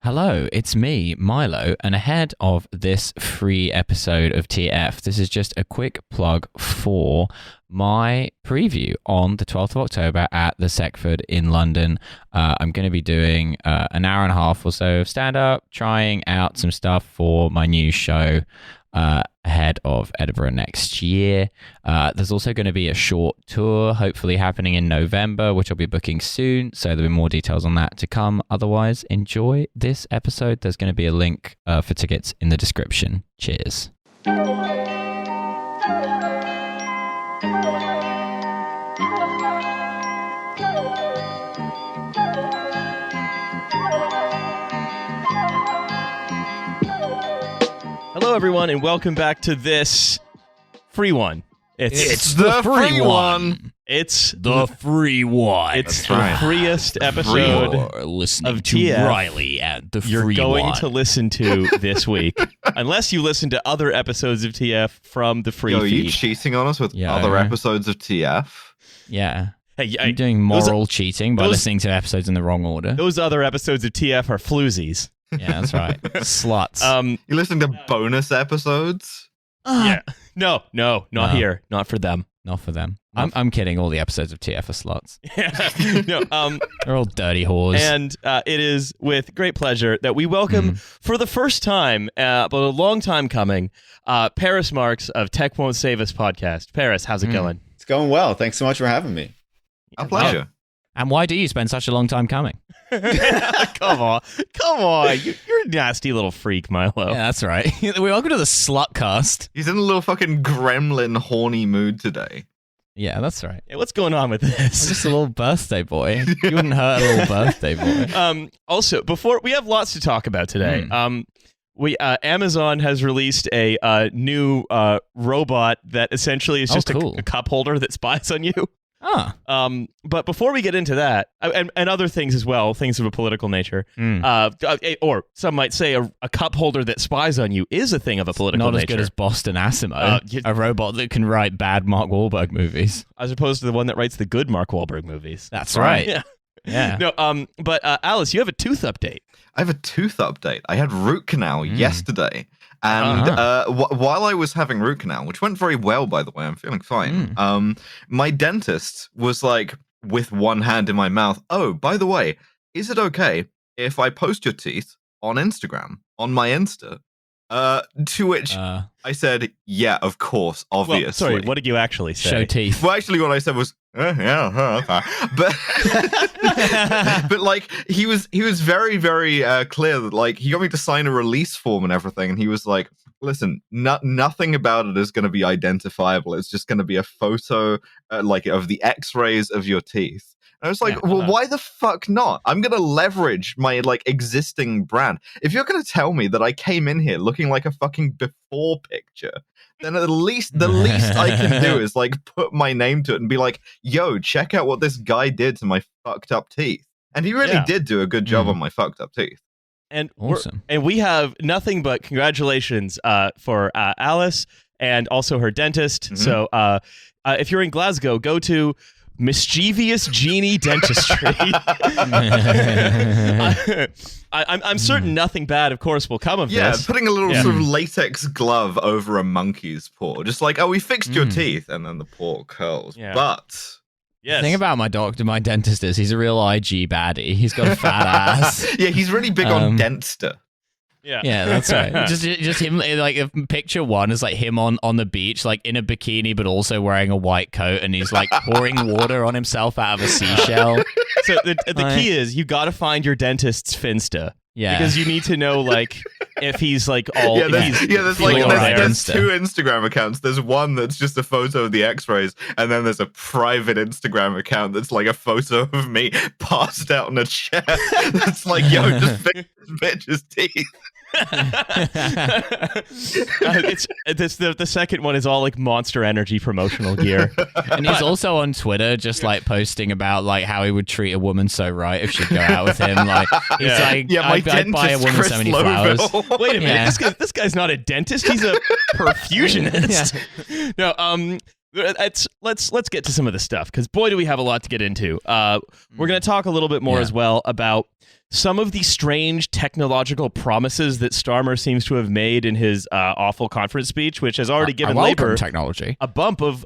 Hello, it's me, Milo, and ahead of this free episode of TF, this is just a quick plug for my preview on the 12th of October at the Seckford in London. I'm going to be doing an hour and a half or so of stand-up, trying out some stuff for my new show ahead of Edinburgh next year. There's also going to be a short tour, hopefully happening in November, which I'll be booking soon, so there'll be more details on that to come. Otherwise, enjoy this episode. There's going to be a link for tickets in the description. Cheers. Hello, everyone, and welcome back to this free one. It's the free one. It's The free one. It's the freest episode You're listening of to TF Riley at the you're free going one. to listen to this week, unless you listen to other episodes of TF from the free Yo, are you feed. cheating on us with Yeah. other episodes of TF? Yeah. Hey, You're doing moral cheating by those- listening to episodes in the wrong order. those other episodes of TF are floozies. Yeah, that's right. Sluts. You listening to bonus episodes? Yeah. No, not here. Not for them. Not for them. I'm kidding. All the episodes of TF are sluts. No, They're all dirty whores. and it is with great pleasure that we welcome, for the first time, but a long time coming, Paris Marks of Tech Won't Save Us podcast. Paris, how's it going? It's going well. Thanks so much for having me. A pleasure. And why do you spend such a long time coming? Come on. You're a nasty little freak, Milo. Yeah, that's right. Welcome to the Slutcast. He's in a little fucking gremlin horny mood today. Yeah, that's right. Hey, what's going on with I'm this? just a little birthday boy. You wouldn't hurt a little birthday boy. Also, before we have lots to talk about today. Amazon has released a new robot that essentially is just cool. a cup holder that spies on you. Ah. But before we get into that, and other things as well, things of a political nature, or some might say a cup holder that spies on you is a thing of a political Not nature. as good as Boston Asimo, a robot that can write bad Mark Wahlberg movies. as opposed to the one that writes the good Mark Wahlberg movies. That's right. Yeah. Yeah. No. But Alice, you have a tooth update. I have a tooth update. I had root canal yesterday. And while I was having root canal, which went very well, by the way, I'm feeling fine. My dentist was like, with one hand in my mouth, oh, by the way, is it okay if I post your teeth on Instagram, on my Insta? To which I said, yeah, of course, obviously. Well, sorry, what did you actually say? Show teeth. Well, actually, what I said was, yeah, okay. But like he was very, very clear that like he got me to sign a release form and everything, and he was like, listen, nothing about it is going to be identifiable. It's just going to be a photo, like of the X-rays of your teeth. And I was like, well, why the fuck not? I'm going to leverage my like existing brand. If you're going to tell me that I came in here looking like a fucking before picture, then the least I can do is like put my name to it and be like, yo, check out what this guy did to my fucked up teeth. And he really did do a good job on my fucked up teeth. And Awesome. and we have nothing but congratulations for Alice and also her dentist. So if you're in Glasgow, go to Mischievous Genie Dentistry. I'm certain nothing bad, of course, will come of this. Yeah, putting a little sort of latex glove over a monkey's paw. Just like, oh, we fixed your teeth. And then the paw curls. Yeah. But Yes. The thing about my dentist is he's a real IG baddie. He's got a fat ass. yeah, he's really big on Dentster. Yeah, that's right. Just him, like, if picture one is like him on the beach, like in a bikini, but also wearing a white coat, and he's like pouring water on himself out of a seashell. So the key is you got to find your dentist's Finsta. Yeah. Because you need to know, like, if he's like all. Yeah, there's Insta. two Instagram accounts. There's one that's just a photo of the X-rays, and then there's a private Instagram account that's like a photo of me passed out in a chair. That's like, yo, just fix this bitch's teeth. The second one is all like Monster Energy promotional gear. And he's also on Twitter just like posting about like how he would treat a woman so right if she'd go out with him. Like he's like, I'd buy a woman Chris so many flowers. Lovell. Wait a minute, this guy's not a dentist, he's a perfusionist. No, let's get to some of the stuff, because boy, do we have a lot to get into. We're going to talk a little bit more as well about some of the strange technological promises that Starmer seems to have made in his awful conference speech, which has already given Labour technology a bump of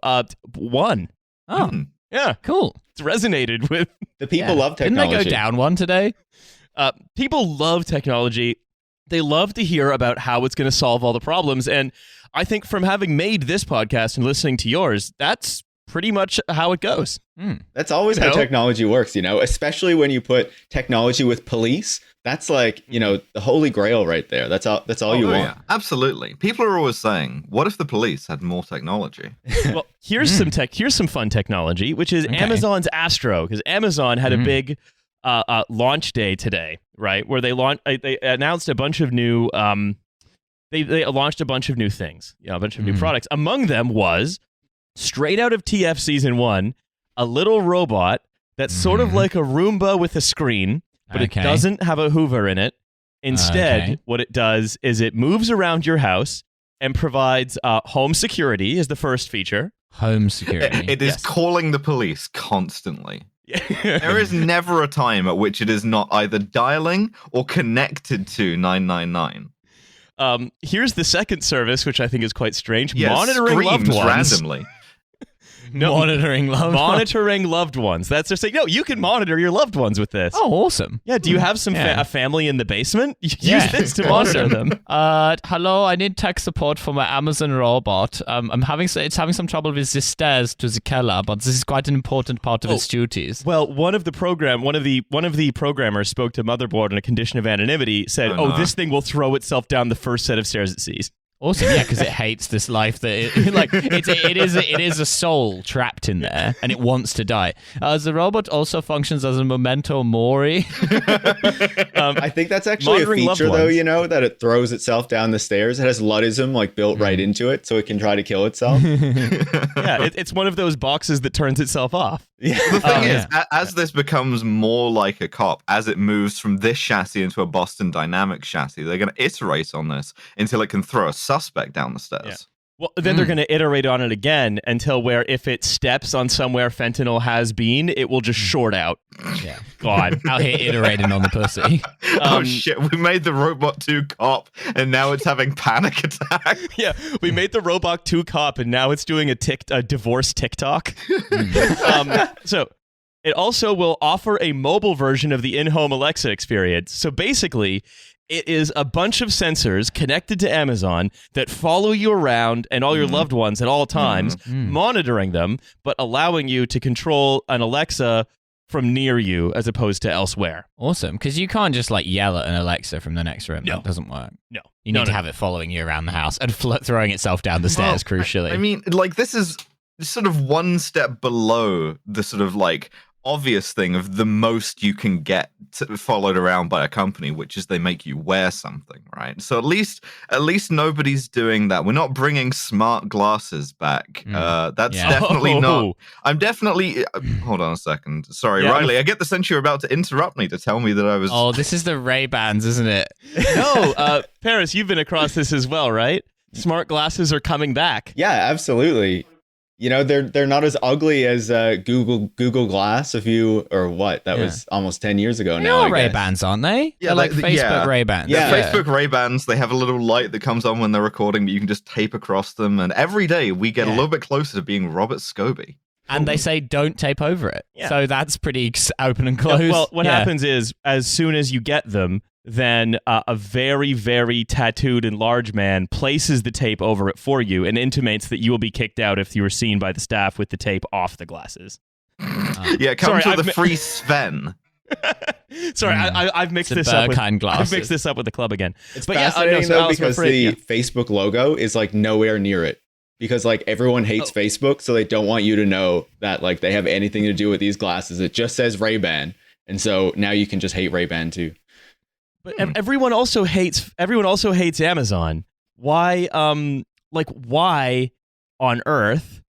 1. Oh, yeah, cool. It's resonated with The people love technology. Didn't they go down one today? people. Love technology. They love to hear about how it's going to solve all the problems, and I think from having made this podcast and listening to yours, that's pretty much how it goes. That's always how technology works, especially when you put technology with police. That's like, the holy grail right there. That's all you want. Yeah, absolutely. People are always saying, what if the police had more technology? Well, here's some fun technology, which is Amazon's Astro, because Amazon had a big launch day today, right? Where they announced a bunch of new they launched a bunch of new things, a bunch of new products. Among them was, straight out of TF season 1, a little robot that's sort of like a Roomba with a screen, but it doesn't have a Hoover in it. Instead, what it does is it moves around your house and provides home security as the first feature. Home security. It is calling the police constantly. There is never a time at which it is not either dialing or connected to 999. Here's the second service, which I think is quite strange. Yes, monitoring loved ones randomly. Monitoring loved ones. That's just saying, no, you can monitor your loved ones with this. Oh, awesome. Yeah, do you have a family in the basement? Use this to monitor them. Hello, I need tech support for my Amazon robot. It's having some trouble with the stairs to the cellar, but this is quite an important part of its duties. Well, one of the programmers spoke to Motherboard on a condition of anonymity, said, this thing will throw itself down the first set of stairs it sees. Awesome, yeah, because it hates this life that it is a soul trapped in there, and it wants to die. The robot also functions as a memento mori. I think that's actually a feature, though, that it throws itself down the stairs. It has Luddism built right into it, so it can try to kill itself. Yeah, it's one of those boxes that turns itself off. Yeah. The thing is, as this becomes more like a cop, as it moves from this chassis into a Boston Dynamics chassis, they're going to iterate on this until it can throw a suspect down the stairs. Yeah. Well, then they're going to iterate on it again until where if it steps on somewhere fentanyl has been, it will just short out. Yeah. God. Out here iterating on the pussy. Oh, shit. We made the Robot 2 cop, and now it's having panic attacks. Yeah. We made the Robot 2 cop, and now it's doing a divorce TikTok. So it also will offer a mobile version of the in-home Alexa experience. So basically, it is a bunch of sensors connected to Amazon that follow you around and all your loved ones at all times, monitoring them, but allowing you to control an Alexa from near you as opposed to elsewhere. Awesome, because you can't just yell at an Alexa from the next room. No. That doesn't work. No. You need to have it following you around the house and throwing itself down the stairs, crucially. I mean, this is sort of one step below the sort of obvious thing of the most you can get followed around by a company, which is they make you wear something, right? So at least nobody's doing that. We're not bringing smart glasses back. That's definitely not. I'm definitely. Hold on a second. Sorry, Riley. I get the sense you're about to interrupt me to tell me that I was. Oh, this is the Ray-Bans, isn't it? No, Paris, you've been across this as well, right? Smart glasses are coming back. Yeah, absolutely. They're not as ugly as Google Glass was almost 10 years ago now. Ray-Bans, aren't they? Yeah, they're Facebook Ray-Bans. Yeah, Facebook Ray-Bans, they have a little light that comes on when they're recording, but you can just tape across them. And every day we get a little bit closer to being Robert Scobie. And they say don't tape over it. Yeah. So that's pretty open and closed. Yeah, well, what happens is, as soon as you get them, then a very, very tattooed and large man places the tape over it for you and intimates that you will be kicked out if you were seen by the staff with the tape off the glasses. Come to the free Sven. Sorry, I've mixed this up. I've mixed this up with the club again. It's fascinating though, because the Facebook logo is nowhere near it. Because everyone hates Facebook, so they don't want you to know that they have anything to do with these glasses. It just says Ray-Ban, and so now you can just hate Ray-Ban too. But everyone also hates Amazon. Why? Why on earth?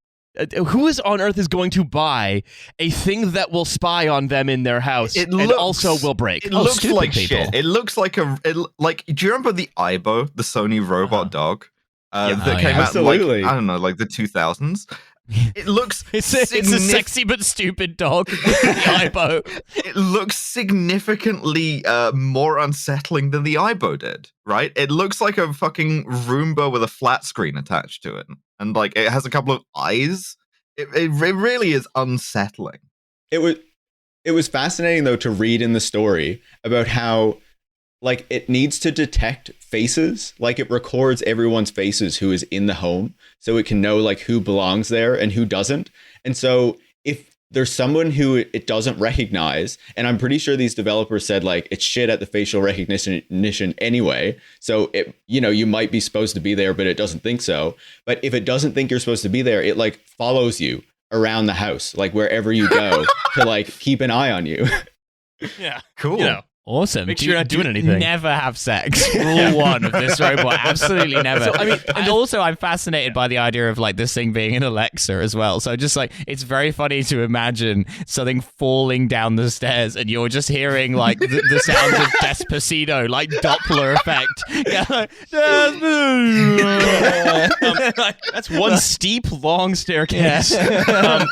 Who on earth is going to buy a thing that will spy on them in their house and also will break? It looks like people. shit. It looks like do you remember the Aibo, the Sony robot dog? That came out absolutely. I don't know, the 2000s. It looks It's a sexy but stupid dog. Aibo. It looks significantly more unsettling than the Aibo did, right? It looks like a fucking Roomba with a flat screen attached to it, and like it has a couple of eyes. It really is unsettling. It was fascinating though to read in the story about how like it needs to detect faces, like it records everyone's faces who is in the home, so it can know like who belongs there and who doesn't. And so if there's someone who it doesn't recognize, and I'm pretty sure these developers said like it's shit at the facial recognition anyway, so it, you know, you might be supposed to be there but it doesn't think so. But if it doesn't think you're supposed to be there, it like follows you around the house, like wherever you go, to like keep an eye on you. Yeah, Cool. You know. Awesome. Make sure you're not doing anything. Never have sex. Rule 1 of this robot. Absolutely never. So, I mean, and also I'm fascinated by the idea of like this thing being an Alexa as well. So just like, it's very funny to imagine something falling down the stairs and you're just hearing like the sounds of Despacito, like Doppler effect. That's one steep, long staircase. Yeah.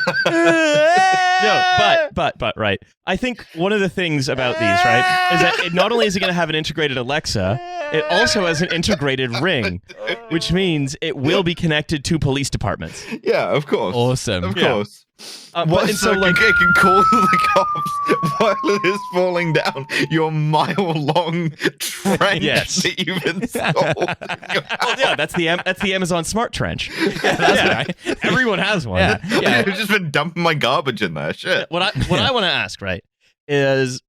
No, but right. I think one of the things about these, right, is that it not only is it going to have an integrated Alexa, it also has an integrated Ring, which means it will be connected to police departments. Yeah, of course. Awesome. Of Yeah. course. But, and so, like, it can call the cops while it is falling down your mile-long trench Yes. that you've installed. well, yeah, that's the Amazon Smart Trench. That's right. Everyone has one. Yeah. I've just been dumping my garbage in there. Shit. What I want to ask, right, is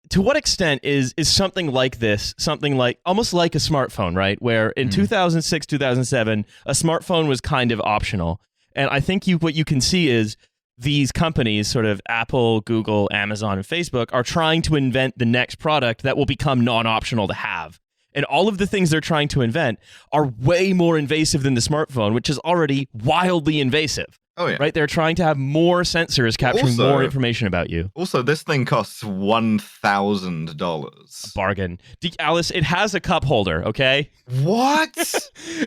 to what extent is something like this, something like almost like a smartphone, right? Where in 2006, 2007, a smartphone was kind of optional. And I think what you can see is these companies, sort of Apple, Google, Amazon, and Facebook, are trying to invent the next product that will become non-optional to have. And all of the things they're trying to invent are way more invasive than the smartphone, which is already wildly invasive. Oh, yeah. Right? They're trying to have more sensors capturing Also- more information about you. Also, this thing costs $1,000. Bargain. Alice, it has a cup holder, okay? What?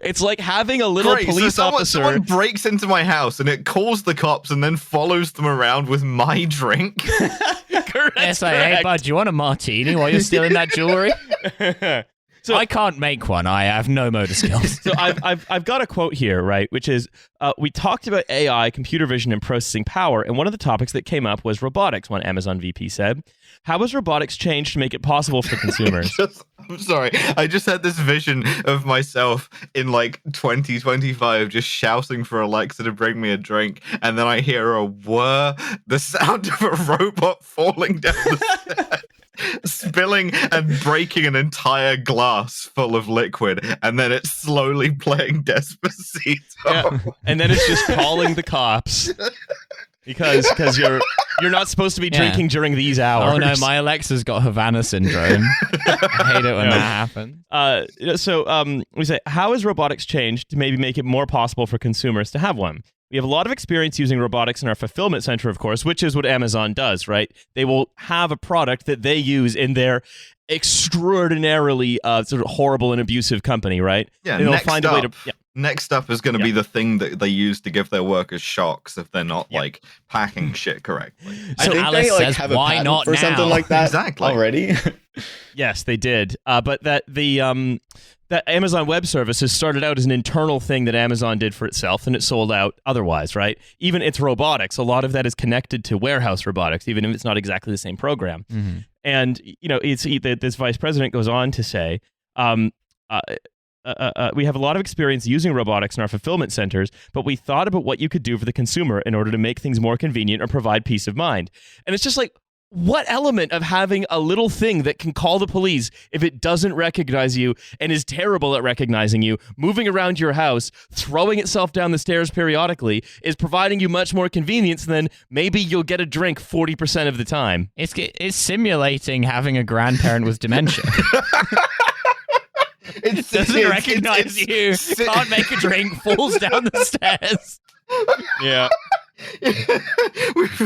It's like having a little Great, police so officer. someone breaks into my house and it calls the cops and then follows them around with my drink. Correct, It's like, hey, bud, do you want a martini while you're stealing that jewelry? So- I can't make one. I have no motor skills. So I've got a quote here, right? Which is, we talked about AI, computer vision, and processing power, and one of the topics that came up was robotics. One Amazon VP said, "How has robotics changed to make it possible for consumers?" I'm sorry. I just had this vision of myself in like 2025 just shouting for Alexa to bring me a drink, and then I hear a whir, the sound of a robot falling down the stairs. Spilling and breaking an entire glass full of liquid, and then it's slowly playing Despacito. Yeah. And then it's just calling the cops because you're not supposed to be Yeah. drinking during these hours. Oh no, my Alexa's got Havana syndrome. I hate it when that happens. So we say, how has robotics changed to maybe make it more possible for consumers to have one? We have a lot of experience using robotics in our fulfillment center, of course, which is what Amazon does, right? They will have a product that they use in their extraordinarily sort of horrible and abusive company, right? Yeah, And they'll next find a way to. up. Next up is going to be the thing that they use to give their workers shocks if they're not like packing shit correctly. I So think Alice they like says, have a why patent not for something now? like that Exactly. already. Yes, they did. But that Amazon Web Services started out as an internal thing that Amazon did for itself, and it sold out otherwise, right? Even its robotics, a lot of that is connected to warehouse robotics, even if it's not exactly the same program. Mm-hmm. And this vice president goes on to say, we have a lot of experience using robotics in our fulfillment centers, but we thought about what you could do for the consumer in order to make things more convenient or provide peace of mind. And it's just like, what element of having a little thing that can call the police if it doesn't recognize you and is terrible at recognizing you, moving around your house, throwing itself down the stairs periodically, is providing you much more convenience than maybe you'll get a drink 40% of the time? It's simulating having a grandparent with dementia. It Doesn't recognize you, can't make a drink, falls down the stairs. Yeah.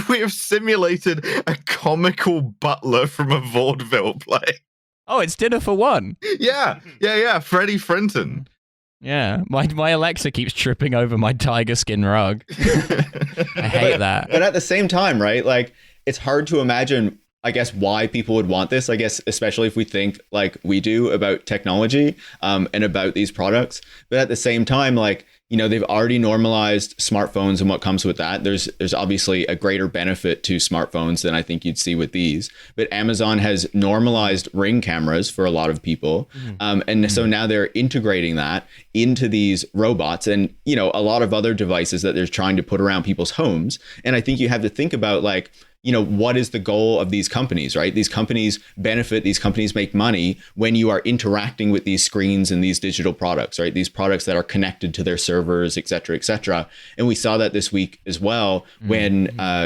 We have simulated a comical butler from a vaudeville play. Oh, it's dinner for one. Yeah. Freddie Frinton. Yeah, my Alexa keeps tripping over my tiger skin rug. I hate that. But at the same time, right? Like, it's hard to imagine, I guess, why people would want this. I guess, especially if we think like we do about technology and about these products. But at the same time, like, you know, they've already normalized smartphones and what comes with that. There's obviously a greater benefit to smartphones than I think you'd see with these. But Amazon has normalized Ring cameras for a lot of people. So now they're integrating that into these robots and, you know, a lot of other devices that they're trying to put around people's homes. And I think you have to think about, like, you know, what is the goal of these companies, right? These companies benefit, these companies make money when you are interacting with these screens and these digital products, right? These products that are connected to their servers, et cetera, et cetera. And we saw that this week as well when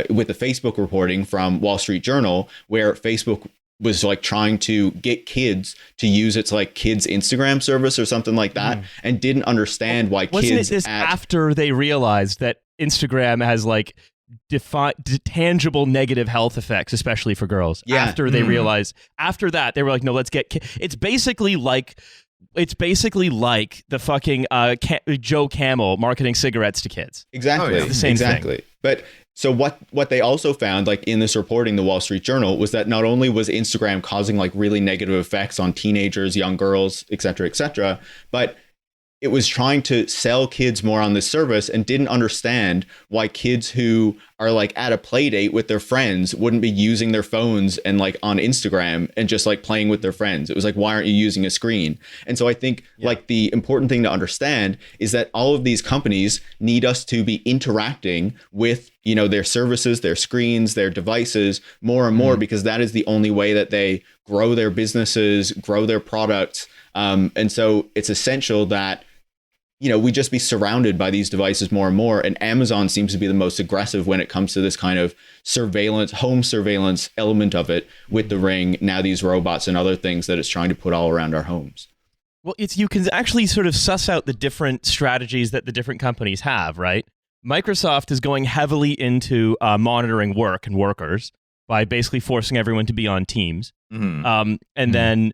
with the Facebook reporting from Wall Street Journal, where Facebook was like trying to get kids to use its like kids Instagram service or something like that, and didn't understand why Wasn't kids. It this after they realized that Instagram has like tangible negative health effects, especially for girls? Yeah. After they realized, after that, they were like, no, let's get. It's basically like the fucking Joe Camel marketing cigarettes to kids. Exactly. It's the same thing. But so what they also found, like in this reporting, the Wall Street Journal, was that not only was Instagram causing like really negative effects on teenagers, young girls, et cetera, but it was trying to sell kids more on this service and didn't understand why kids who are like at a play date with their friends wouldn't be using their phones and like on Instagram and just like playing with their friends. It was like, why aren't you using a screen? And so I think like the important thing to understand is that all of these companies need us to be interacting with, you know, their services, their screens, their devices more and more, because that is the only way that they grow their businesses, grow their products. And so it's essential that, you know, we just be surrounded by these devices more and more. And Amazon seems to be the most aggressive when it comes to this kind of surveillance, home surveillance element of it with the Ring, now these robots and other things that it's trying to put all around our homes. Well, you can actually sort of suss out the different strategies that the different companies have, right? Microsoft is going heavily into monitoring work and workers by basically forcing everyone to be on Teams. Then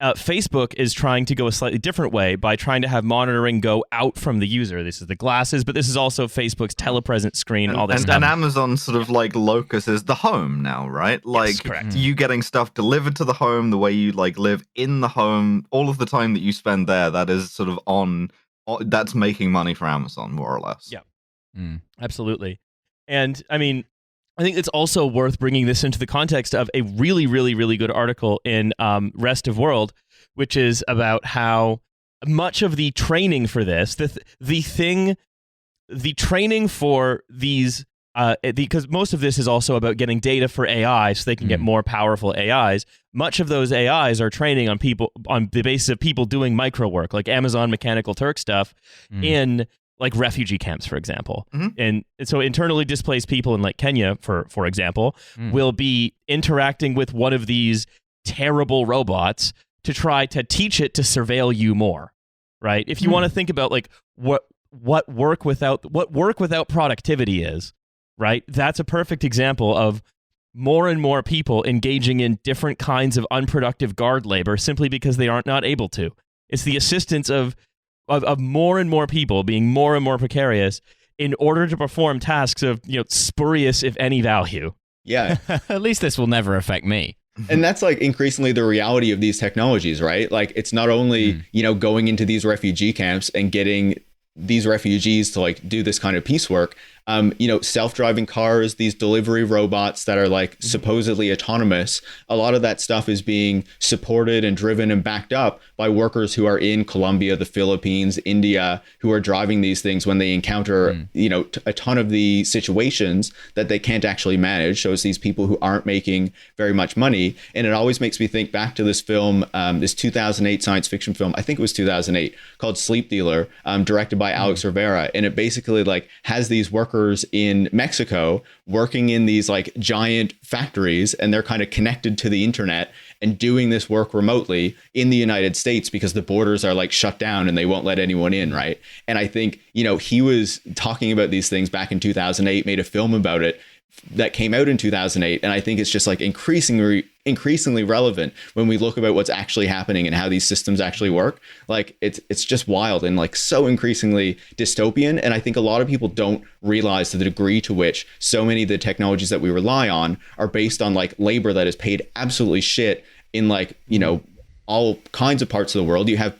Facebook is trying to go a slightly different way by trying to have monitoring go out from the user. This is the glasses, but this is also Facebook's telepresence screen, all this stuff. And Amazon sort of like locus is the home now, right? Like you getting stuff delivered to the home, the way you like live in the home, all of the time that you spend there, that is sort of that's making money for Amazon, more or less. Yeah, absolutely. And I mean, I think it's also worth bringing this into the context of a really, really, really good article in Rest of World, which is about how much of the training for this, the training for these, because most of this is also about getting data for AI so they can get more powerful AIs. Much of those AIs are training on people on the basis of people doing micro work, like Amazon Mechanical Turk stuff in like refugee camps, for example. And so internally displaced people in like Kenya, for example, will be interacting with one of these terrible robots to try to teach it to surveil you more, right? If you want to think about like what work without productivity is, right? That's a perfect example of more and more people engaging in different kinds of unproductive guard labor simply because they aren't not able to. It's the assistance of more and more people being more and more precarious in order to perform tasks of, you know, spurious, if any, value. Yeah. At least this will never affect me. And that's like increasingly the reality of these technologies, right? Like it's not only, you know, going into these refugee camps and getting these refugees to like do this kind of piecework. You know, self-driving cars, these delivery robots that are like supposedly autonomous, a lot of that stuff is being supported and driven and backed up by workers who are in Colombia, the Philippines, India, who are driving these things when they encounter, you know, a ton of the situations that they can't actually manage. So it's these people who aren't making very much money. And it always makes me think back to this film, this 2008 science fiction film, I think it was 2008, called Sleep Dealer, directed by Alex Rivera. And it basically like has these workers in Mexico working in these like giant factories, and they're kind of connected to the internet and doing this work remotely in the United States because the borders are like shut down and they won't let anyone in, right? And I think, you know, he was talking about these things back in 2008, made a film about it that came out in 2008, and I think it's just like increasingly relevant when we look about what's actually happening and how these systems actually work. Like it's just wild and like so increasingly dystopian, and I think a lot of people don't realize the degree to which so many of the technologies that we rely on are based on like labor that is paid absolutely shit in like, you know, all kinds of parts of the world. You have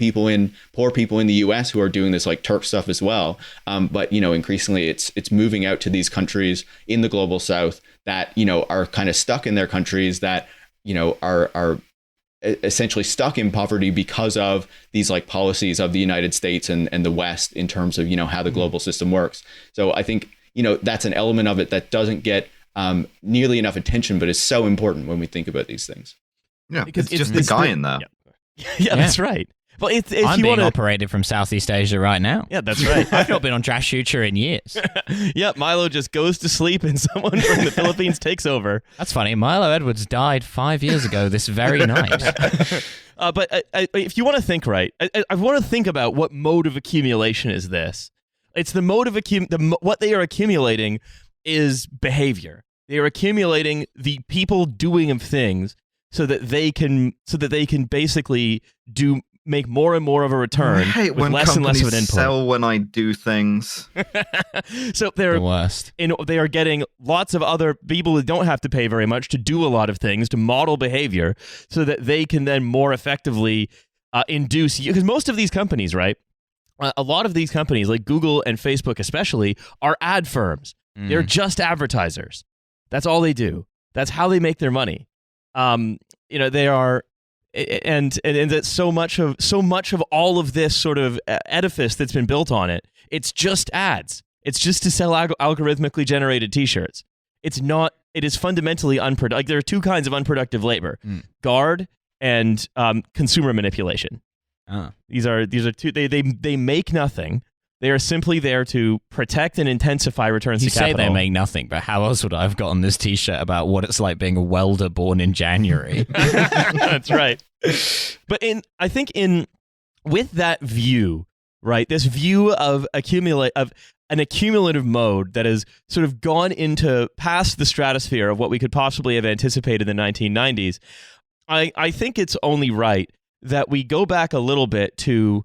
poor people in the US who are doing this like Turk stuff as well. But, you know, increasingly it's moving out to these countries in the global South that, you know, are kind of stuck in their countries, that, you know, are essentially stuck in poverty because of these like policies of the United States and the West in terms of, you know, how the global system works. So I think, you know, that's an element of it that doesn't get nearly enough attention, but is so important when we think about these things. Yeah, because it's just the guy in there. Yeah, that's right. Well, I'm being operated from Southeast Asia right now. Yeah, that's right. I've not been on Trash Shooter in years. Yeah, Milo just goes to sleep and someone from the Philippines takes over. That's funny. Milo Edwards died 5 years ago this very night. But if you want to think right, I want to think about what mode of accumulation is this. It's the mode of what they are accumulating is behavior. They are accumulating the people doing of things so that they can basically make more and more of a return with less and less of an input. Sell when I do things. So they're the worst. They are getting lots of other people who don't have to pay very much to do a lot of things, to model behavior, so that they can then more effectively induce you. Because most of these companies, right? A lot of these companies, like Google and Facebook especially, are ad firms. They're just advertisers. That's all they do. That's how they make their money. You know, they are, and that so much of all of this sort of edifice that's been built on it, it's just ads. It's just to sell algorithmically generated T-shirts. It is fundamentally unproductive. Like, there are two kinds of unproductive labor: guard and consumer manipulation. These are two. They make nothing. They are simply there to protect and intensify returns to capital. You say they make nothing, but how else would I have gotten this T-shirt about what it's like being a welder born in January? That's right. But with that view, right, this view of an accumulative mode that has sort of gone into past the stratosphere of what we could possibly have anticipated in the 1990s, I think it's only right that we go back a little bit to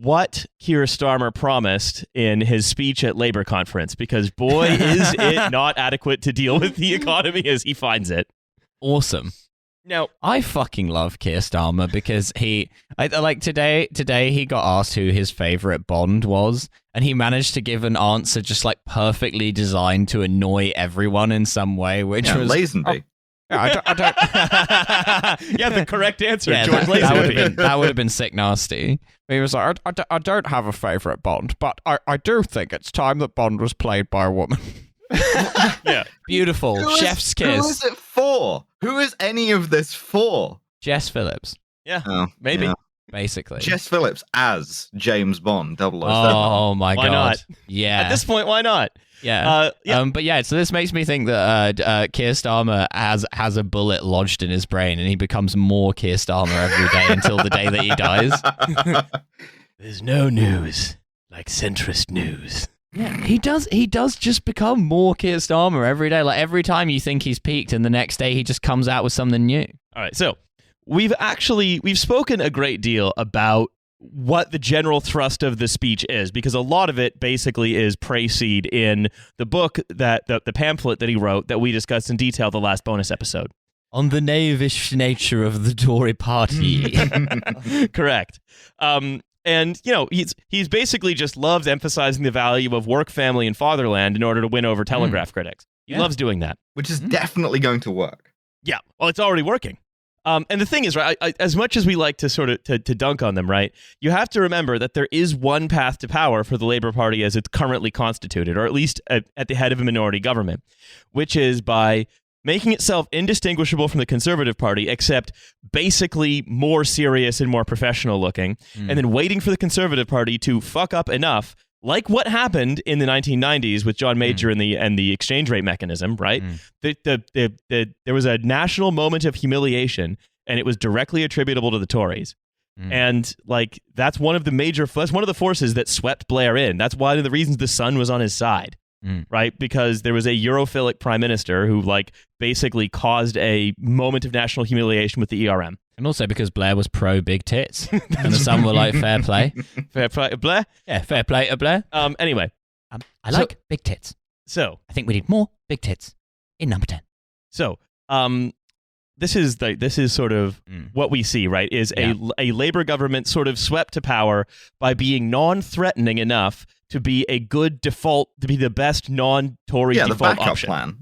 what Keir Starmer promised in his speech at Labour conference, because boy, is it not adequate to deal with the economy as he finds it. Awesome. Now, I fucking love Keir Starmer because today he got asked who his favorite Bond was, and he managed to give an answer just like perfectly designed to annoy everyone in some way, which was Lazenby. Yeah, I don't. Yeah, the correct answer. Yeah, George Lazenby. That would have been sick nasty. He was like, I don't have a favorite Bond, but I do think it's time that Bond was played by a woman. Yeah, beautiful. Chef's kiss. Who is it for? Who is any of this for? Jess Phillips. Yeah, maybe. Yeah. Basically, Jess Phillips as James Bond. 007. Oh my god! Why not? Yeah. At this point, why not? Yeah. But yeah, so this makes me think that Keir Starmer has a bullet lodged in his brain, and he becomes more Keir Starmer every day until the day that he dies. There's no news like centrist news. Yeah, he does just become more Keir Starmer every day. Like, every time you think he's peaked, and the next day he just comes out with something new. All right, so we've spoken a great deal about what the general thrust of the speech is, because a lot of it basically is précédé in the book, that the pamphlet that he wrote that we discussed in detail the last bonus episode. On the knavish nature of the Tory party. Correct. And, you know, he's basically just loves emphasizing the value of work, family, and fatherland in order to win over Telegraph critics. He loves doing that. Which is definitely going to work. Yeah. Well, it's already working. And the thing is, right, as much as we like to sort of to dunk on them, right, you have to remember that there is one path to power for the Labour Party as it's currently constituted, or at least at the head of a minority government, which is by making itself indistinguishable from the Conservative Party, except basically more serious and more professional looking, and then waiting for the Conservative Party to fuck up enough, like what happened in the 1990s with John Major and the exchange rate mechanism, right? There was a national moment of humiliation, and it was directly attributable to the Tories. And like, that's one of the forces that swept Blair in. That's one of the reasons the Sun was on his side. right? Because there was a Europhilic prime minister who like basically caused a moment of national humiliation with the ERM. And also because Blair was pro big tits. And the Sun were like, fair play. Fair play to Blair? Yeah, fair play to Blair. Anyway. I like big tits. So I think we need more big tits in number 10. So, this is sort of what we see, right? Is a Labour government sort of swept to power by being non-threatening enough to be a good default, to be the best non-Tory default the backup option. plan.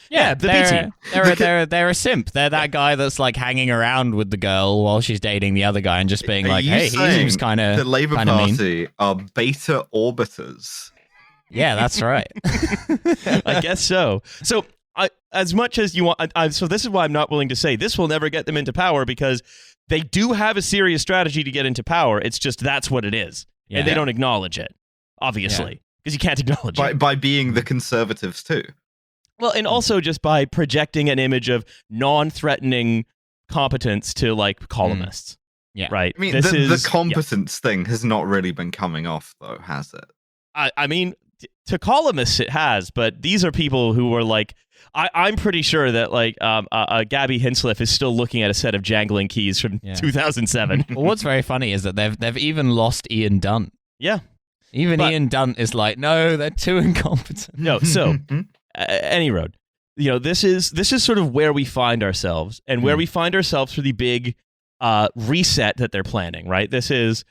Yeah, the B team. They're a simp. They're that guy that's like hanging around with the girl while she's dating the other guy and just being like, hey, he seems kind of the Labour mean. Party are beta orbiters. Yeah, that's right. I guess so. So, as much as you want, so this is why I'm not willing to say this will never get them into power, because they do have a serious strategy to get into power. It's just that's what it is, and they don't acknowledge it, obviously, because you can't acknowledge it by being the Conservatives too. Well, and also just by projecting an image of non-threatening competence to like columnists. Yeah, right. I mean, the competence thing has not really been coming off, though, has it? I mean, to columnists it has, but these are people who were like, I'm pretty sure that like Gabby Hinsliff is still looking at a set of jangling keys from 2007. Well, what's very funny is that they've even lost Ian Dunt. Yeah, Ian Dunt is like, no, they're too incompetent. No, so any road, this is sort of where we find ourselves, and where we find ourselves for the big reset that they're planning. Right, this is.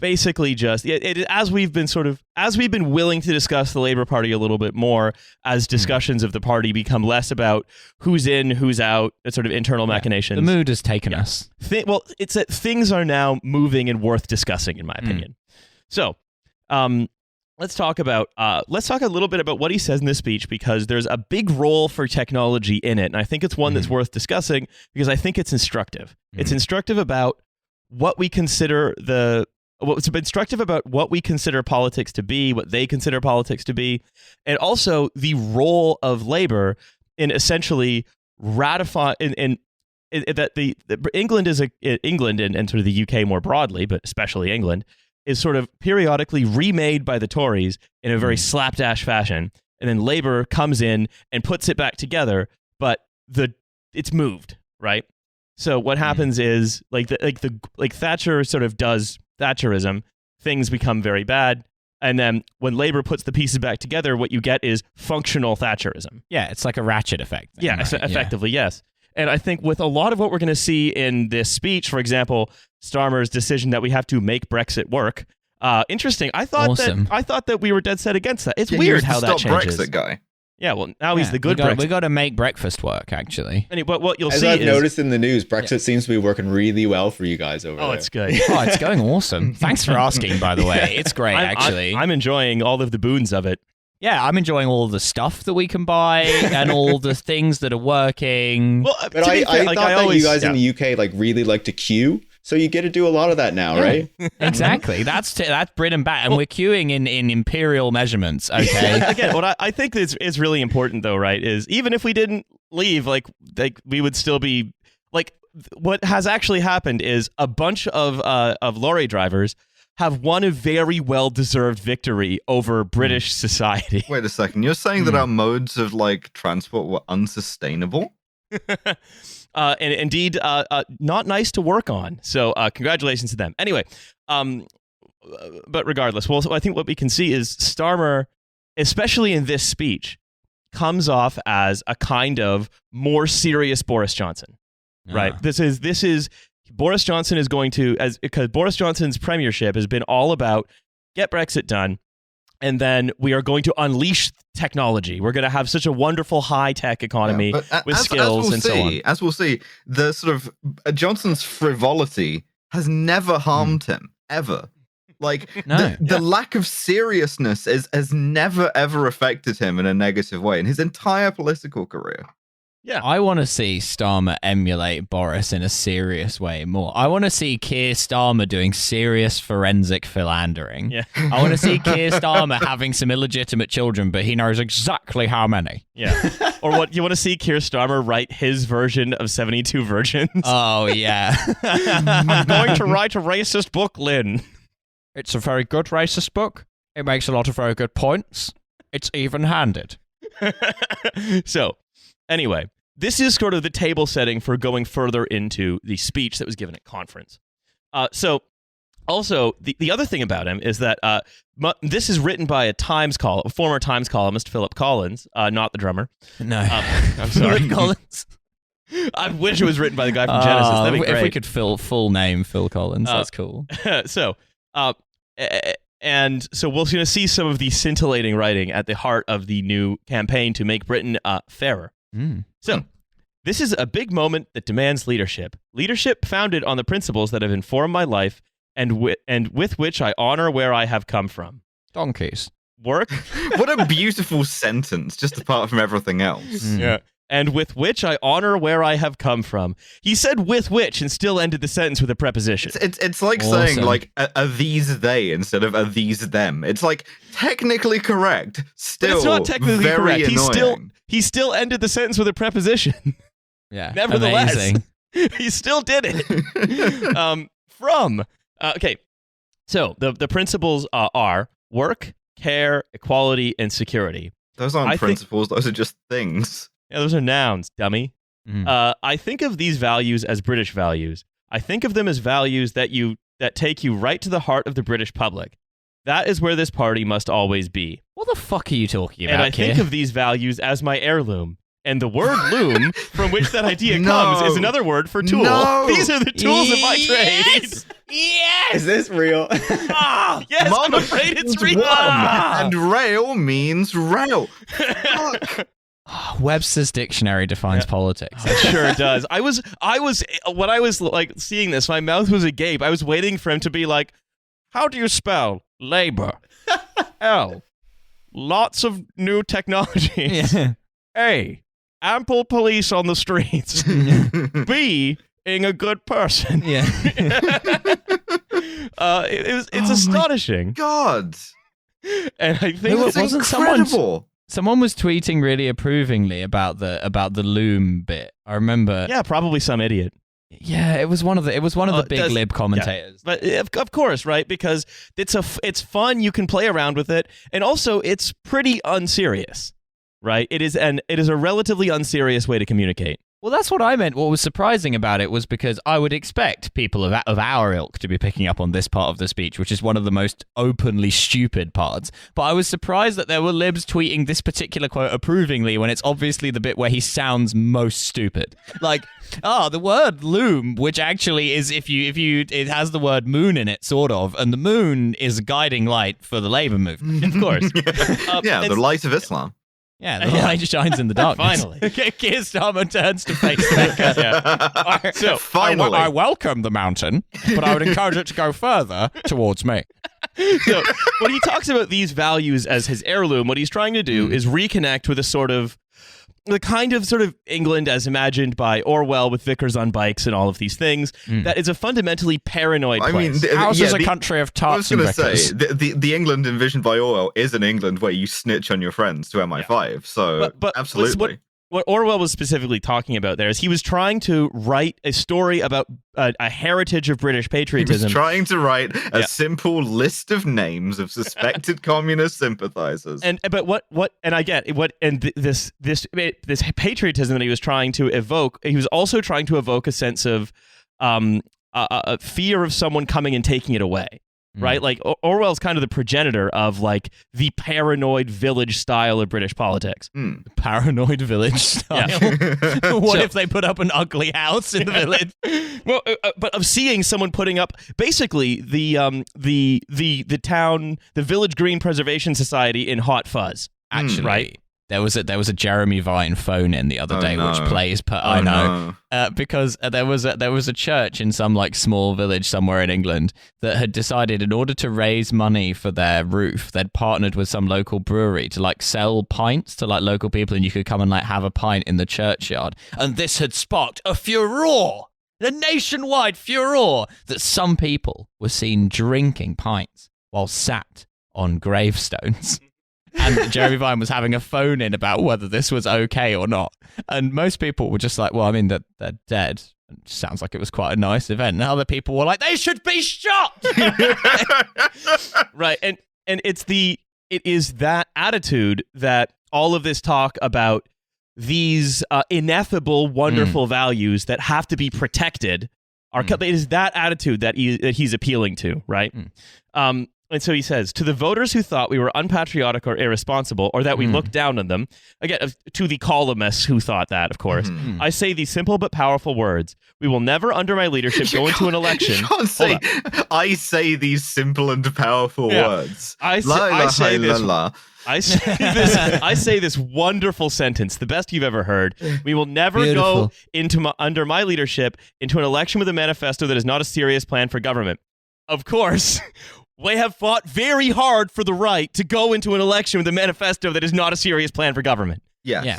Basically just as we've been willing to discuss the Labour Party a little bit more, as discussions of the party become less about who's in, who's out, that sort of internal machinations. The mood has taken us. It's that things are now moving and worth discussing, in my opinion. So, let's talk a little bit about what he says in this speech, because there's a big role for technology in it, and I think it's one that's worth discussing because I think it's instructive. It's instructive about what we consider It's instructive about what we consider politics to be, what they consider politics to be, and also the role of Labour in essentially ratifying that England and sort of the UK more broadly, but especially England, is sort of periodically remade by the Tories in a very slapdash fashion, and then Labour comes in and puts it back together, but it's moved, right? So what happens is like Thatcher sort of does Thatcherism, things become very bad, and then when Labour puts the pieces back together, what you get is functional Thatcherism. Yeah, it's like a ratchet effect. Yeah, right? Effectively, yes. And I think with a lot of what we're going to see in this speech, for example, Starmer's decision that we have to make Brexit work, interesting. I thought that we were dead set against that. It's weird how that changes. Brexit guy. Yeah, well, now he's the good Brexit. We got to make breakfast work, actually. But what you'll As see I've is... noticed in the news, Brexit seems to be working really well for you guys over there. Oh, it's good. Oh, it's going awesome. Thanks for asking, by the way. It's great, actually. I'm enjoying all of the boons of it. Yeah, I'm enjoying all the stuff that we can buy and all the things that are working. Well, but I thought that you guys in the UK really like to queue. So you get to do a lot of that now, right? Exactly. That's Britain back, and we're queuing in imperial measurements. Okay. Again, what I think is really important, though, right? Is even if we didn't leave, like we would still be like. What has actually happened is a bunch of lorry drivers have won a very well-deserved victory over British society. Wait a second. You're saying that our modes of transport were unsustainable? And indeed, not nice to work on. So congratulations to them. Anyway, but regardless, well, I think what we can see is Starmer, especially in this speech, comes off as a kind of more serious Boris Johnson, right? This is Boris Johnson is going to, because Boris Johnson's premiership has been all about get Brexit done, and then we are going to unleash technology. We're going to have such a wonderful high-tech economy with skills and so on. As we'll see, the sort of Johnson's frivolity has never harmed him, ever. The lack of seriousness has never, ever affected him in a negative way in his entire political career. Yeah, I want to see Starmer emulate Boris in a serious way more. I want to see Keir Starmer doing serious forensic philandering. Yeah. I want to see Keir Starmer having some illegitimate children, but he knows exactly how many. Yeah. Or what you want to see Keir Starmer write his version of 72 Virgins? Oh, yeah. I'm going to write a racist book, Lynn. It's a very good racist book. It makes a lot of very good points. It's even-handed. So, anyway, this is sort of the table setting for going further into the speech that was given at conference. Also, the other thing about him is that this is written by a former Times columnist, Philip Collins, not the drummer. No. I'm sorry. Philip Collins. I wish it was written by the guy from Genesis. That'd be great. If we could full name Phil Collins, that's cool. So we're going to see some of the scintillating writing at the heart of the new campaign to make Britain fairer. So, this is a big moment that demands leadership. Leadership founded on the principles that have informed my life and with which I honor where I have come from. Donkeys. Work. What a beautiful sentence, just apart from everything else. Yeah. And with which I honor where I have come from. He said with which and still ended the sentence with a preposition. It's like saying like are these they instead of are these them. It's like technically correct, still but it's not technically very correct. Annoying. He still ended the sentence with a preposition. Yeah. Nevertheless, he still did it. Okay. So the principles are work, care, equality, and security. Those aren't principles. Those are just things. Yeah, those are nouns, dummy. I think of these values as British values. I think of them as values that take you right to the heart of the British public. That is where this party must always be. What the fuck are you talking about, And I think of these values as my heirloom. And the word loom, from which that idea comes, is another word for tool. No. These are the tools of my trade. Yes! Is this real? Yes, I'm afraid it's real. And rail means rail. Fuck. Webster's dictionary defines politics. It sure does. When I was like seeing this, my mouth was agape. I was waiting for him to be like, how do you spell labor? L. Lots of new technologies. Yeah. A. Ample police on the streets. B. Being a good person. Yeah. It's astonishing. God. And I think it wasn't incredible. Someone was tweeting really approvingly about the loom bit. I remember. Yeah, probably some idiot. Yeah, it was one of the big lib commentators. Yeah. But of course, right? Because it's fun. You can play around with it, and also it's pretty unserious, right? It is a relatively unserious way to communicate. Well, that's what I meant. What was surprising about it was because I would expect people of our ilk to be picking up on this part of the speech, which is one of the most openly stupid parts. But I was surprised that there were libs tweeting this particular quote approvingly when it's obviously the bit where he sounds most stupid. Like, the word loom, which actually is it has the word moon in it, sort of, and the moon is a guiding light for the labor movement, of course. The light of Islam. Yeah, the light shines in the darkness. Finally. Keir Starmer turns to face Becca. So, finally. I welcome the mountain, but I would encourage it to go further towards me. So, when he talks about these values as his heirloom, what he's trying to do is reconnect with the kind of sort of England as imagined by Orwell with Vickers on bikes and all of these things. That is a fundamentally paranoid place. Ours is a country of tarts and Vickers. I was going to say, the England envisioned by Orwell is an England where you snitch on your friends to MI5. Yeah. So, but absolutely. What Orwell was specifically talking about there is he was trying to write a story about a heritage of British patriotism. He was trying to write a simple list of names of suspected communist sympathizers. This patriotism that he was trying to evoke, he was also trying to evoke a sense of a fear of someone coming and taking it away. Right? Like Orwell's kind of the progenitor of like the paranoid village style of British politics. Paranoid village style. Yeah. What if they put up an ugly house in the village? Well, but of seeing someone putting up basically the Village Green Preservation Society in hot fuzz. Actually, right? There was a Jeremy Vine phone in the other day, which plays. Because there was a church in some like small village somewhere in England that had decided in order to raise money for their roof, they'd partnered with some local brewery to like sell pints to like local people, and you could come and like have a pint in the churchyard. And this had sparked a furore, a nationwide furore, that some people were seen drinking pints while sat on gravestones. And Jeremy Vine was having a phone in about whether this was okay or not. And most people were just like, well, I mean, they're dead. It sounds like it was quite a nice event. And other people were like, they should be shot! Right. And it's it is that attitude that all of this talk about these ineffable, wonderful values that have to be protected it is that attitude that he's appealing to, right? And so he says, to the voters who thought we were unpatriotic or irresponsible, or that we looked down on them, again, to the columnists who thought that, of course, I say these simple but powerful words. We will never, under my leadership, go into an election. You can't say, I say these simple and powerful words. I say this wonderful sentence, the best you've ever heard. We will never go under my leadership into an election with a manifesto that is not a serious plan for government. Of course, we have fought very hard for the right to go into an election with a manifesto that is not a serious plan for government. Yeah.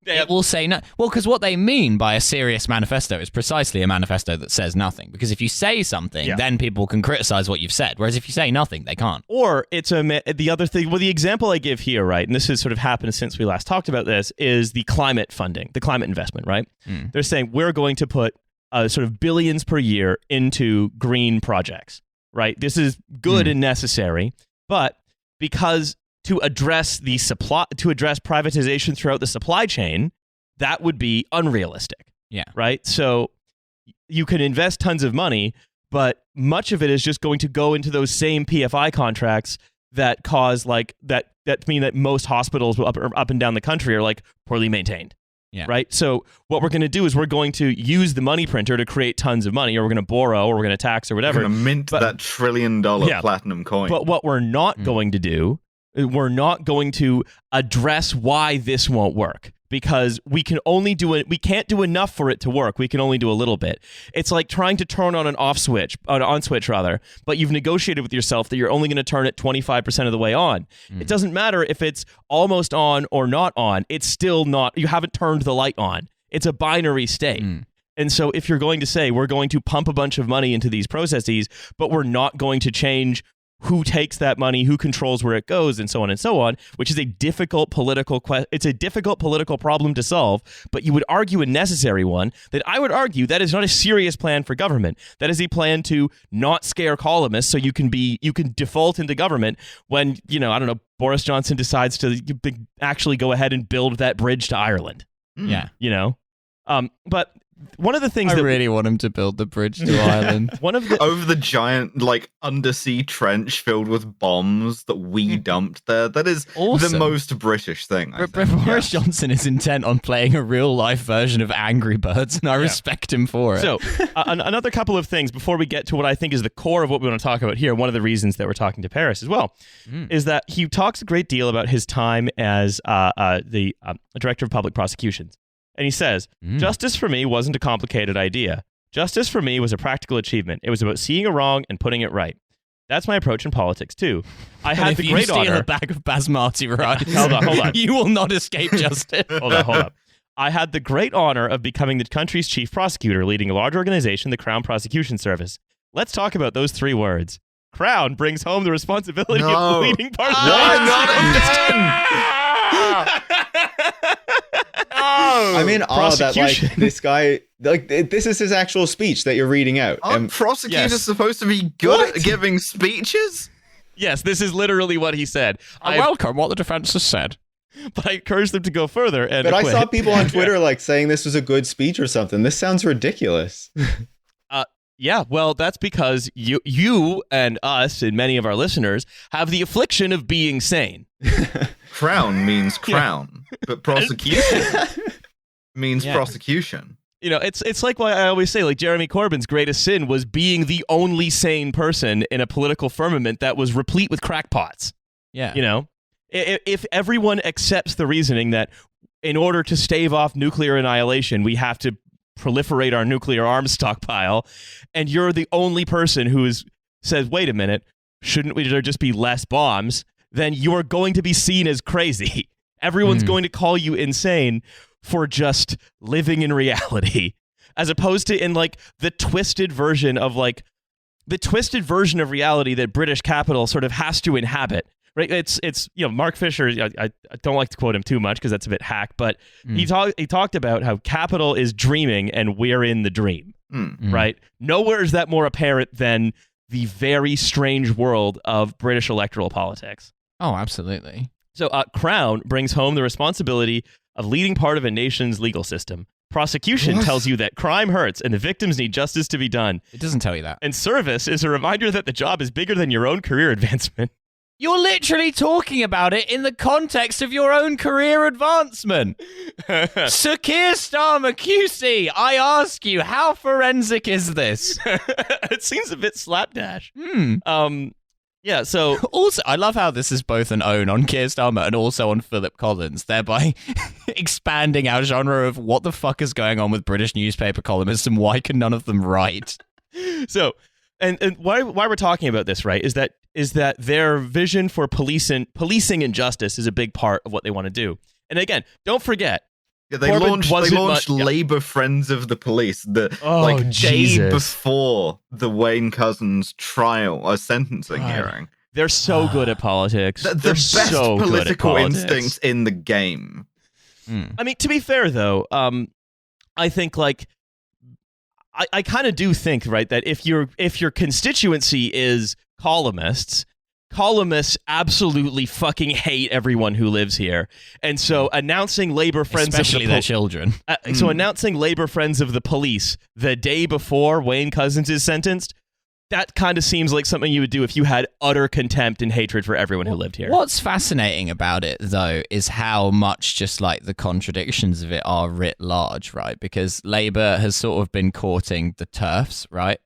It will say no. Well, because what they mean by a serious manifesto is precisely a manifesto that says nothing. Because if you say something, then people can criticize what you've said. Whereas if you say nothing, they can't. Or it's the other thing. Well, the example I give here, right, and this has sort of happened since we last talked about this, is the climate funding, the climate investment, right? They're saying we're going to put sort of billions per year into green projects, right? This is good and necessary, but because to address privatization throughout the supply chain, that would be unrealistic. Yeah. Right? So you can invest tons of money, but much of it is just going to go into those same PFI contracts that cause that mean that most hospitals up and down the country are poorly maintained. Yeah. Right. So what we're going to do is we're going to use the money printer to create tons of money, or we're going to borrow, or we're going to tax, or whatever. We're going to mint that $1 trillion platinum coin. But what we're not going to do, we're not going to address why this won't work, because we can only do it. We can't do enough for it to work. We can only do a little bit. It's like trying to turn on an on switch, but you've negotiated with yourself that you're only going to turn it 25% of the way on. It doesn't matter if it's almost on or not on. It's still not. You haven't turned the light on. It's a binary state. And so if you're going to say we're going to pump a bunch of money into these processes, but we're not going to change who takes that money, who controls where it goes, and so on, which is a difficult political problem to solve, but you would argue a necessary one. That I would argue that is not a serious plan for government. That is a plan to not scare columnists, so you can default into government when, Boris Johnson decides to actually go ahead and build that bridge to Ireland. Yeah. But one of the things I really want him to build the bridge to Ireland. Over the giant undersea trench filled with bombs that we dumped there. That is awesome. The most British thing. Boris Johnson is intent on playing a real life version of Angry Birds, and I respect him for it. So another couple of things before we get to what I think is the core of what we want to talk about here. One of the reasons that we're talking to Paris as well is that he talks a great deal about his time as the director of public prosecutions. And he says, justice for me wasn't a complicated idea. Justice for me was a practical achievement. It was about seeing a wrong and putting it right. That's my approach in politics, too. I had the great honor... If you steal a bag of basmati rice, hold on. You will not escape justice. Hold on. I had the great honor of becoming the country's chief prosecutor, leading a large organization, the Crown Prosecution Service. Let's talk about those 3 words. Crown brings home the responsibility of leading part of I mean, that this guy, this is his actual speech that you're reading out. Aren't prosecutors supposed to be good at giving speeches? Yes, this is literally what he said. I welcome what the defense has said, but I encourage them to go further. But I saw people on Twitter saying this was a good speech or something. This sounds ridiculous. Yeah, well, that's because you and us and many of our listeners have the affliction of being sane. Crown means crown, but prosecution means prosecution. It's like what I always say, Jeremy Corbyn's greatest sin was being the only sane person in a political firmament that was replete with crackpots. Yeah. If everyone accepts the reasoning that in order to stave off nuclear annihilation, we have to proliferate our nuclear arms stockpile, and you're the only person who says, wait a minute, shouldn't there just be less bombs? Then you're going to be seen as crazy. Everyone's going to call you insane for just living in reality, as opposed to in the twisted version of reality that British capital sort of has to inhabit. Right, it's Mark Fisher. I don't like to quote him too much because that's a bit hack, but he talked about how capital is dreaming and we're in the dream. Right, nowhere is that more apparent than the very strange world of British electoral politics. Oh, absolutely. So Crown brings home the responsibility of leading part of a nation's legal system. Prosecution tells you that crime hurts and the victims need justice to be done. It doesn't tell you that. And service is a reminder that the job is bigger than your own career advancement. You're literally talking about it in the context of your own career advancement. Sir Keir Starmer QC, I ask you, how forensic is this? It seems a bit slapdash. Yeah, so... Also, I love how this is both an own on Keir Starmer and also on Philip Collins, thereby expanding our genre of what the fuck is going on with British newspaper columnists and why can none of them write? So, and why we're talking about this, right, is that their vision for policing and justice is a big part of what they want to do. And again, don't forget, they launched Labour Friends of the Police day before the Wayne Couzens trial or sentencing hearing. They're so good at politics. The best political instincts in the game. I mean, to be fair, though, I think I kind of do think, right, that if your constituency is columnists absolutely fucking hate everyone who lives here. And so announcing Labour Friends especially their children. So announcing Labour Friends of the Police the day before Wayne Couzens is sentenced, that kind of seems like something you would do if you had utter contempt and hatred for everyone who lived here. What's fascinating about it, though, is how much just like the contradictions of it are writ large, right? Because Labour has sort of been courting the TERFs, right?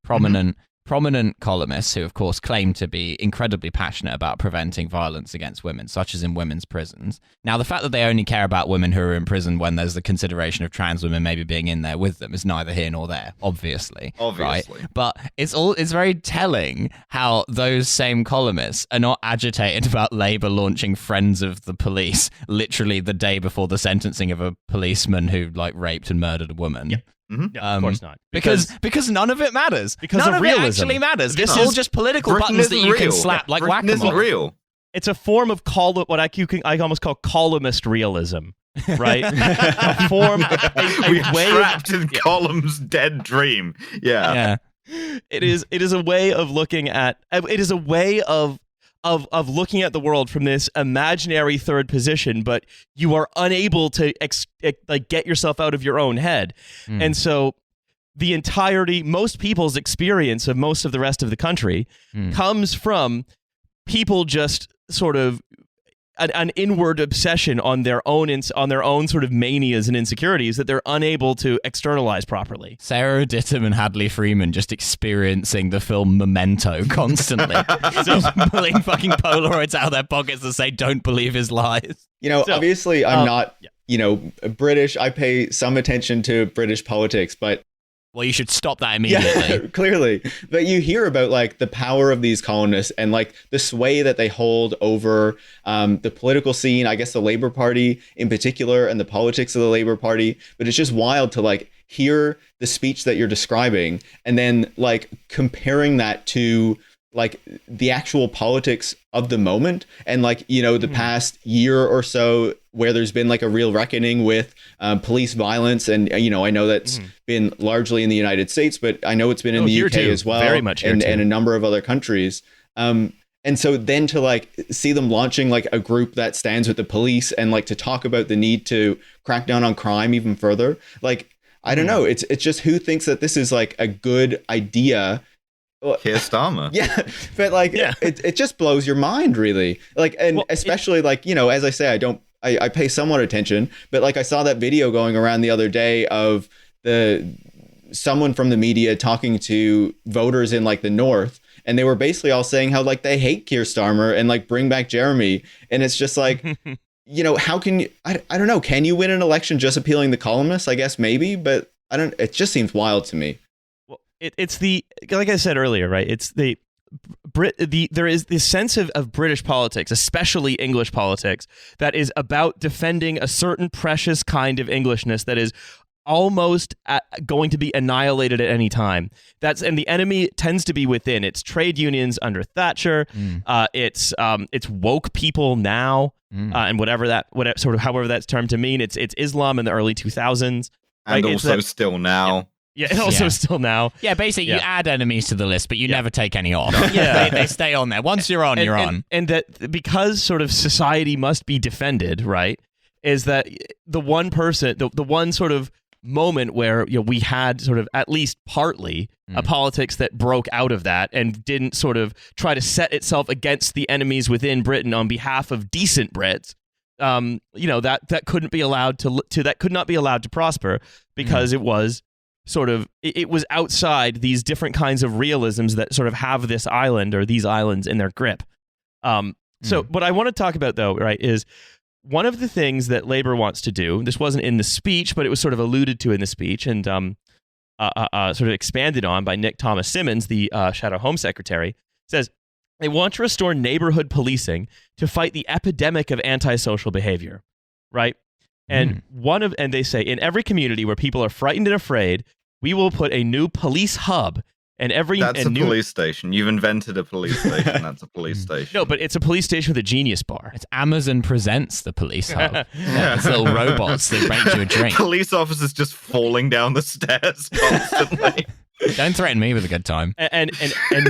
Prominent columnists who, of course, claim to be incredibly passionate about preventing violence against women, such as in women's prisons. Now, the fact that they only care about women who are in prison when there's the consideration of trans women maybe being in there with them is neither here nor there, obviously. Right? But it's very telling how those same columnists are not agitated about Labour launching Friends of the Police literally the day before the sentencing of a policeman who raped and murdered a woman. Yep. No, of course not. Because none of it matters. Because none of realism. It actually matters. It's all just political buttons that you can slap like whack-a-mole. Britain isn't real. It's a form of what I almost call columnist realism, right? A form, We're trapped in Column's dead dream. Yeah. It is a way of looking at. It is a way of looking at the world from this imaginary third position, but you are unable to get yourself out of your own head. And so most people's experience of most of the rest of the country comes from people just sort of an inward obsession on their own sort of manias and insecurities that they're unable to externalize properly. Sarah Dittum and Hadley Freeman just experiencing the film Memento constantly. Just pulling fucking Polaroids out of their pockets and say, don't believe his lies. Obviously I'm not, British. I pay some attention to British politics, but well, you should stop that immediately. Yeah, clearly. But you hear about the power of these columnists and the sway that they hold over the political scene, I guess the Labour Party in particular, and the politics of the Labour Party. But it's just wild to hear the speech that you're describing and then comparing that to the actual politics of the moment and the past year or so where there's been a real reckoning with police violence. And, I know that's been largely in the United States, but I know it's been in the UK as well. Very much and a number of other countries. And so then to see them launching a group that stands with the police and to talk about the need to crack down on crime even further. I don't know. It's just who thinks that this is a good idea. Keir Starmer. Yeah, but it just blows your mind, really. Especially as I say, I pay somewhat attention, but I saw that video going around the other day of someone from the media talking to voters in the North, and they were basically all saying how they hate Keir Starmer and bring back Jeremy, and it's just how can you? I don't know. Can you win an election just appealing to columnists? I guess maybe, but I don't. It just seems wild to me. It's like I said earlier, right? It's there is this sense of British politics, especially English politics, that is about defending a certain precious kind of Englishness that is almost going to be annihilated at any time. And the enemy tends to be within. It's trade unions under Thatcher. It's woke people now, and however that's termed to mean. It's Islam in the early 2000s, and also still now. Yeah, and also still now. Yeah, basically you add enemies to the list, but you never take any off. They stay on there. Once you're on, you're on. And that because sort of society must be defended, right, is that the one person, the one sort of moment where we had sort of at least partly a politics that broke out of that and didn't sort of try to set itself against the enemies within Britain on behalf of decent Brits. That couldn't be allowed that could not be allowed to prosper because it was sort of it was outside these different kinds of realisms that sort of have this island or these islands in their grip. So what I want to talk about though, right, is one of the things that Labour wants to do. This wasn't in the speech, but it was sort of alluded to in the speech and sort of expanded on by Nick Thomas Simmons, the Shadow Home Secretary, says they want to restore neighborhood policing to fight the epidemic of antisocial behavior, right? And and they say in every community where people are frightened and afraid, we will put a new police hub. And that's a police station. You've invented a police station. That's a police station. No, but it's a police station with a Genius bar. It's Amazon Presents the police hub. It's little robots that bring you a drink. Police officers just falling down the stairs constantly. Don't threaten me with a good time. And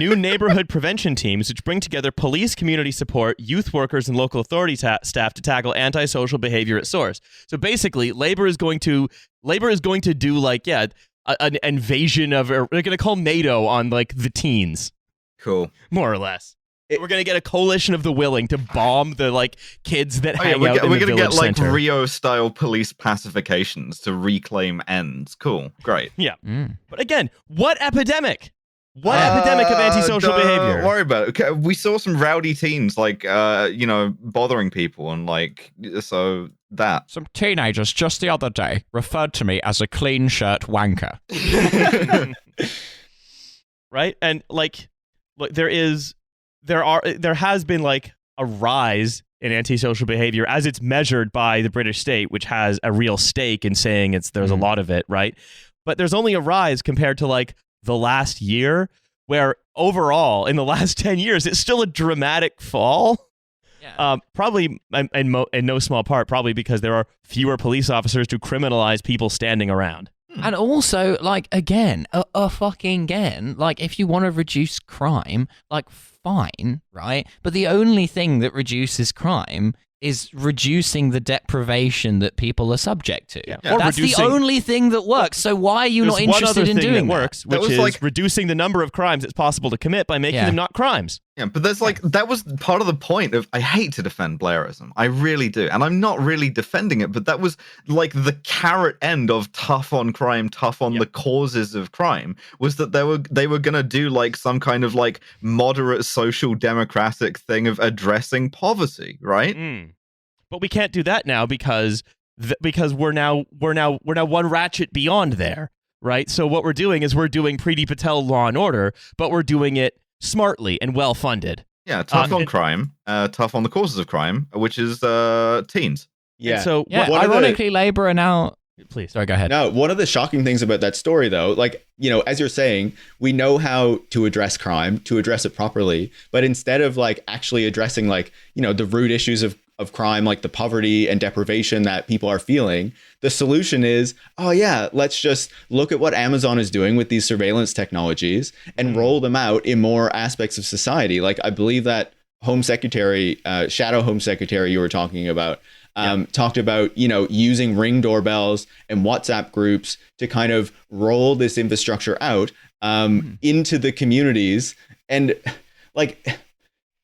new neighborhood prevention teams, which bring together police, community support, youth workers, and local authority staff to tackle antisocial behavior at source. So basically, Labour is going to do like an invasion of, or they're going to call NATO on like the teens. Cool. More or less. We're going to get a coalition of the willing to bomb the like kids that hang out in the village center. We're going to get like Rio-style police pacifications to reclaim ends. Cool. Great. Yeah. But again, what epidemic? What epidemic of antisocial behavior? Don't worry about it. Okay, we saw some rowdy teens like, bothering people and like, so that. Some teenagers just the other day referred to me as a clean shirt wanker. Right? And like, look, there has been like a rise in antisocial behavior as it's measured by the British state, which has a real stake in saying there's a lot of it, right? But there's only a rise compared to like the last year, where overall in the last 10 years, it's still a dramatic fall. Yeah. Probably in no small part, probably because there are fewer police officers to criminalize people standing around. And also, like, again, like, if you want to reduce crime, like, fine, right? But the only thing that reduces crime is reducing the deprivation that people are subject to. Yeah. That's the only thing that works. So why are you not interested in doing that? Works, which is like reducing the number of crimes it's possible to commit by making them not crimes. Yeah, but there's like that was part of the point of I hate to defend Blairism. I really do. And I'm not really defending it, but that was like the carrot end of tough on crime, tough on the causes of crime, was that they were going to do like some kind of like moderate social democratic thing of addressing poverty, right? But we can't do that now because we're now one ratchet beyond there, right? So what we're doing is we're doing Priti Patel Law and Order, but we're doing it smartly and well funded. Yeah, tough on crime, tough on the causes of crime, which is teens. Yeah. And so ironically, Labour are now. Please, sorry, go ahead. No, one of the shocking things about that story, though, like, as you're saying, we know how to address crime, to address it properly, but instead of like actually addressing like, the root issues of crime, like the poverty and deprivation that people are feeling, the solution is, let's just look at what Amazon is doing with these surveillance technologies and roll them out in more aspects of society. Like I believe that Home Secretary, Shadow Home Secretary you were talking about, talked about, using Ring doorbells and WhatsApp groups to kind of roll this infrastructure out into the communities. And like,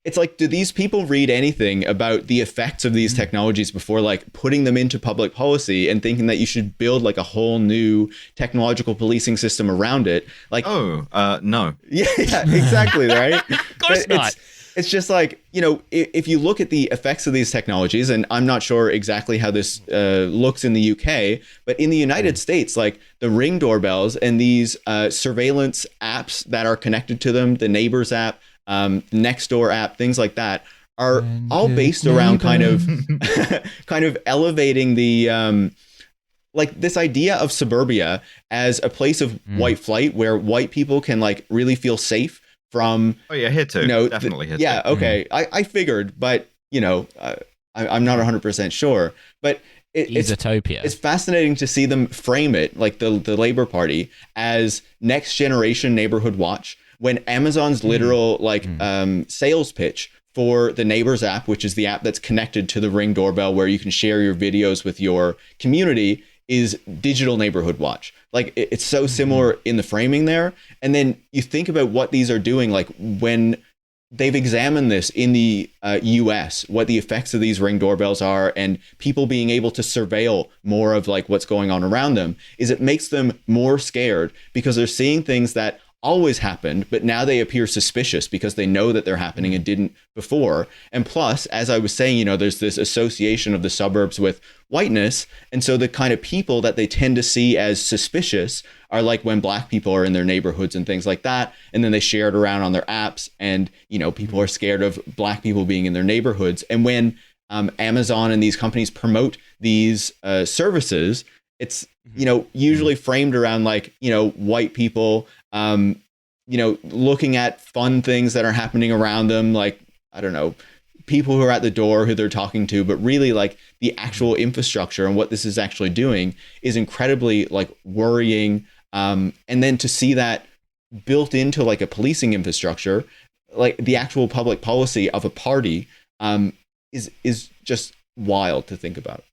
it's like, do these people read anything about the effects of these technologies before like putting them into public policy and thinking that you should build like a whole new technological policing system around it? Like, no. Yeah, exactly. Right. Of course not. It's just like, if you look at the effects of these technologies, and I'm not sure exactly how this looks in the UK, but in the United States, like the Ring doorbells and these surveillance apps that are connected to them, the Neighbors app, Nextdoor app, things like that, are all based around kind of elevating the like this idea of suburbia as a place of white flight where white people can like really feel safe from. Oh yeah, here too. Definitely here too. Yeah, okay. I figured, but I'm not 100% sure. But it's utopia. It's fascinating to see them frame it, like the Labour Party, as next generation neighborhood watch, when Amazon's literal sales pitch for the Neighbors app, which is the app that's connected to the Ring doorbell where you can share your videos with your community, is digital neighborhood watch. Like it's so similar in the framing there. And then you think about what these are doing, like when they've examined this in the US, what the effects of these Ring doorbells are, and people being able to surveil more of like what's going on around them, is it makes them more scared because they're seeing things that always happened, but now they appear suspicious because they know that they're happening and didn't before. And plus, as I was saying, there's this association of the suburbs with whiteness. And so the kind of people that they tend to see as suspicious are like when Black people are in their neighborhoods and things like that. And then they share it around on their apps, and, people are scared of Black people being in their neighborhoods. And when Amazon and these companies promote these services, it's, usually framed around like, white people, looking at fun things that are happening around them, like, I don't know, people who are at the door who they're talking to, but really like the actual infrastructure and what this is actually doing is incredibly like worrying. And then to see that built into like a policing infrastructure, like the actual public policy of a party, is just wild to think about.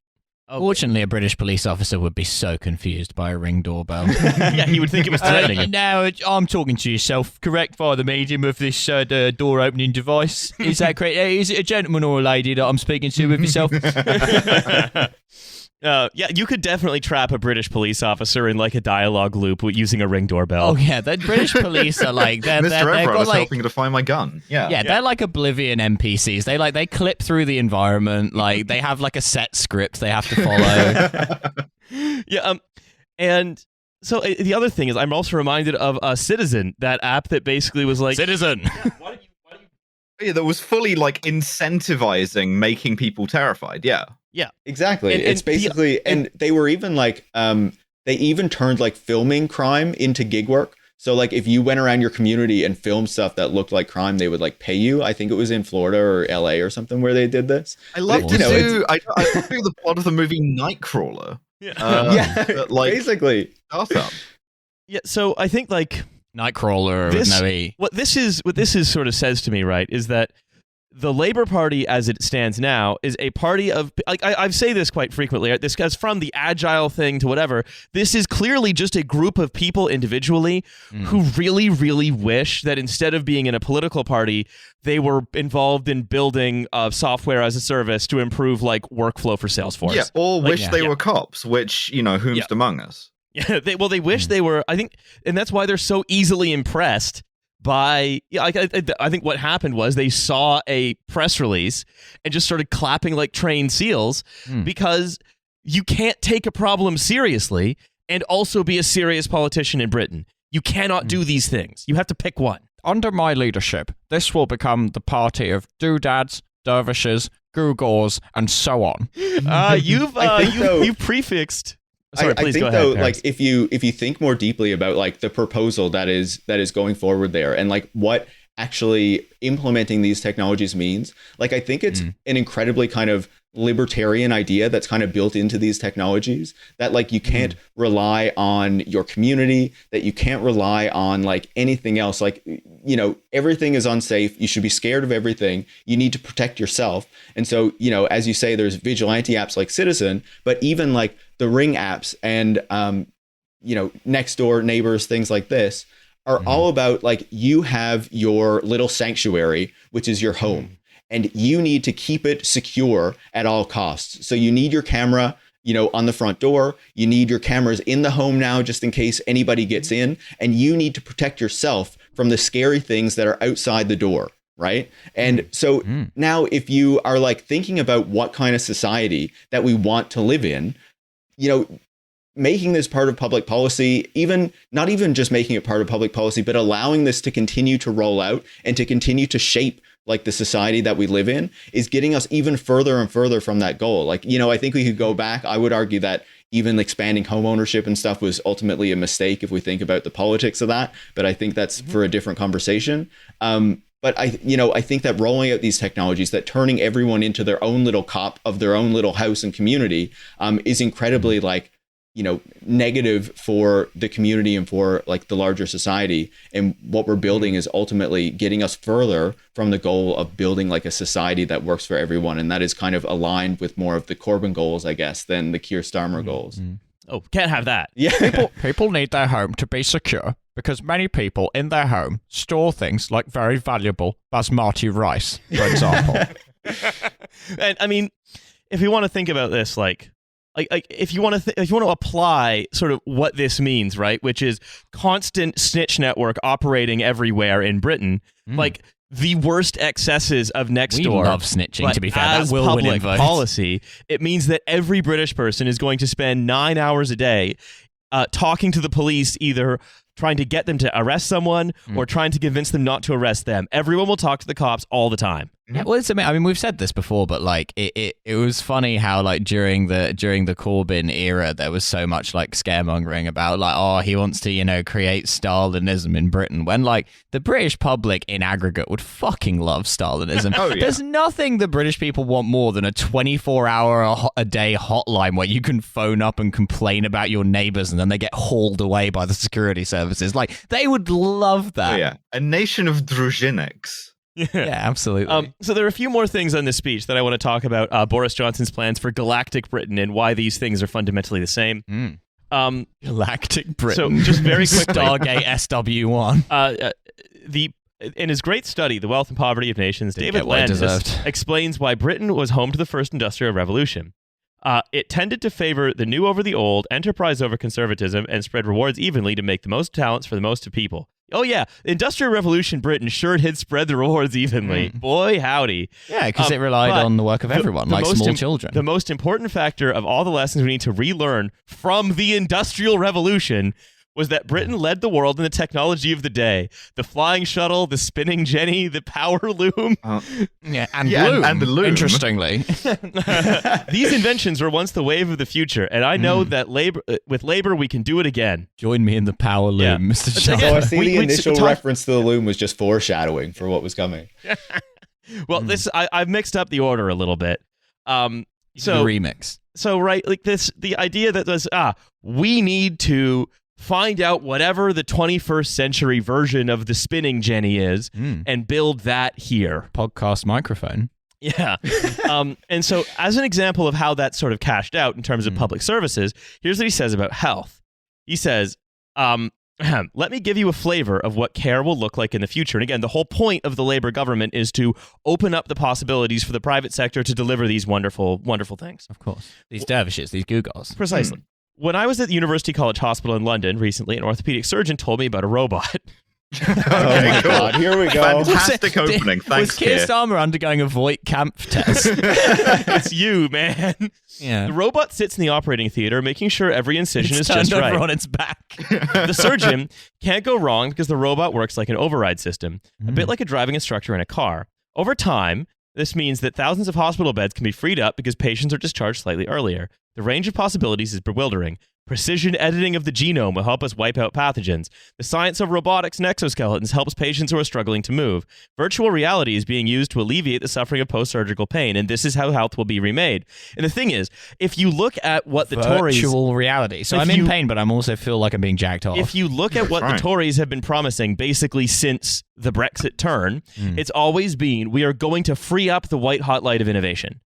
Fortunately, a British police officer would be so confused by a Ring doorbell. Yeah, he would think it was threatening him. Now, I'm talking to yourself, correct, via the medium of this door opening device. Is that correct? Is it a gentleman or a lady that I'm speaking to with yourself? Yeah, you could definitely trap a British police officer in like a dialogue loop using a Ring doorbell. Oh yeah, the British police are like Mr. Everett was helping to find my gun. Yeah, they're like Oblivion NPCs. They clip through the environment. Like they have like a set script they have to follow. Yeah, and so the other thing is, I'm also reminded of Citizen, that app that basically was like Citizen. Yeah, that was fully like incentivizing making people terrified. Yeah. Yeah, exactly. It's basically, and they were even like, they even turned like filming crime into gig work. So like if you went around your community and filmed stuff that looked like crime, they would like pay you. I think it was in Florida or LA or something where they did this. I love to do. I do the plot of the movie Nightcrawler. Yeah, like, basically. Awesome. Yeah, so I think like Nightcrawler with no E. What this is sort of says to me, right, is that the Labour Party, as it stands now, is a party of, like I say this quite frequently, right? This goes from the agile thing to whatever. This is clearly just a group of people individually who really, really wish that instead of being in a political party, they were involved in building software as a service to improve like workful for Salesforce. Yeah, or wish they were cops, which, whomst among us. Yeah, they wish they were, I think, and that's why they're so easily impressed by, I think what happened was they saw a press release and just started clapping like trained seals because you can't take a problem seriously and also be a serious politician in Britain. You cannot do these things. You have to pick one. Under my leadership, this will become the party of doodads, dervishes, gewgaws, and so on. You've prefixed. Sorry, please I think go ahead, though, Harris. like if you think more deeply about like the proposal that is going forward there, and like what actually implementing these technologies means, like I think it's an incredibly kind of libertarian idea that's kind of built into these technologies, that like you can't rely on your community, that you can't rely on like anything else. Like, everything is unsafe. You should be scared of everything. You need to protect yourself. And so, as you say, there's vigilante apps like Citizen, but even like the Ring apps and, Nextdoor, Neighbors, things like this are all about like you have your little sanctuary, which is your home. And you need to keep it secure at all costs. So you need your camera, on the front door. You need your cameras in the home now, just in case anybody gets in. And you need to protect yourself from the scary things that are outside the door, right? And so now if you are like thinking about what kind of society that we want to live in, making this part of public policy, not even just making it part of public policy, but allowing this to continue to roll out and to continue to shape like the society that we live in, is getting us even further and further from that goal. Like, I think we could go back. I would argue that even expanding home ownership and stuff was ultimately a mistake if we think about the politics of that. But I think that's for a different conversation. But But I think that rolling out these technologies, that turning everyone into their own little cop of their own little house and community, is incredibly negative for the community and for like the larger society. And what we're building is ultimately getting us further from the goal of building like a society that works for everyone. And that is kind of aligned with more of the Corbyn goals, I guess, than the Keir Starmer goals. Oh, can't have that. Yeah. People need their home to be secure because many people in their home store things like very valuable basmati rice, for example. And I mean, if you want to think about this, like if you want to apply sort of what this means, right, which is constant snitch network operating everywhere in Britain, like the worst excesses of Nextdoor. We love snitching, to be fair. As that will win in public votes. policy, it means that every British person is going to spend 9 hours a day talking to the police, either trying to get them to arrest someone or trying to convince them not to arrest them. Everyone will talk to the cops all the time. Yeah, well, I mean, we've said this before, but like it was funny how like during the Corbyn era, there was so much like scaremongering about like, oh, he wants to, create Stalinism in Britain, when like the British public in aggregate would fucking love Stalinism. Oh, yeah. There's nothing the British people want more than a 24-hour a day hotline where you can phone up and complain about your neighbors and then they get hauled away by the security services. Like they would love that. Oh, yeah. A nation of drużyniks. Yeah, absolutely. So there are a few more things on this speech that I want to talk about. Boris Johnson's plans for galactic Britain and why these things are fundamentally the same. Galactic Britain. So just very quickly, Stargate SW1. In his great study, The Wealth and Poverty of Nations, Didn't David get what it Landis deserved. explains why Britain was home to the first industrial revolution. It tended to favor the new over the old, enterprise over conservatism, and spread rewards evenly to make the most talents for the most of people. Oh yeah, the Industrial Revolution Britain sure did spread the rewards evenly. Boy, howdy. Yeah, because it relied on the work of everyone, like small children. The most important factor of all the lessons we need to relearn from the Industrial Revolution was that Britain led the world in the technology of the day. The flying shuttle, the spinning jenny, the power loom. And the loom. Interestingly. These inventions were once the wave of the future, and I know that with labor we can do it again. Join me in the power loom, Mr. John. So I see the initial reference to the loom was just foreshadowing for what was coming. Well, I've mixed up the order a little bit. The remix. So right, like the idea that was we need to find out whatever the 21st century version of the spinning jenny is and build that here. Podcast microphone. Yeah. And so as an example of how that's sort of cashed out in terms of public services, here's what he says about health. He says, let me give you a flavor of what care will look like in the future. And again, the whole point of the Labour government is to open up the possibilities for the private sector to deliver these wonderful, wonderful things. Of course. These dervishes, these Googles. Precisely. When I was at the University College Hospital in London recently, an orthopedic surgeon told me about a robot. Okay, cool. God, here we go. Fantastic opening. Thanks, Was Keir Keir. Starmer undergoing a Voight Camp test? It's you, man. Yeah. The robot sits in the operating theater, making sure every incision is It's turned just over right. on its back. The surgeon can't go wrong because the robot works like an override system, a bit like a driving instructor in a car. Over time, this means that thousands of hospital beds can be freed up because patients are discharged slightly earlier. The range of possibilities is bewildering. Precision editing of the genome will help us wipe out pathogens. The science of robotics and exoskeletons helps patients who are struggling to move. Virtual reality is being used to alleviate the suffering of post-surgical pain, and this is how health will be remade. And the thing is, if you look at what the Tories... Virtual reality. So I'm in pain, but I'm also feel like I'm being jacked off. If you look at what the Tories have been promising basically since the Brexit turn, it's always been, we are going to free up the white-hot light of innovation.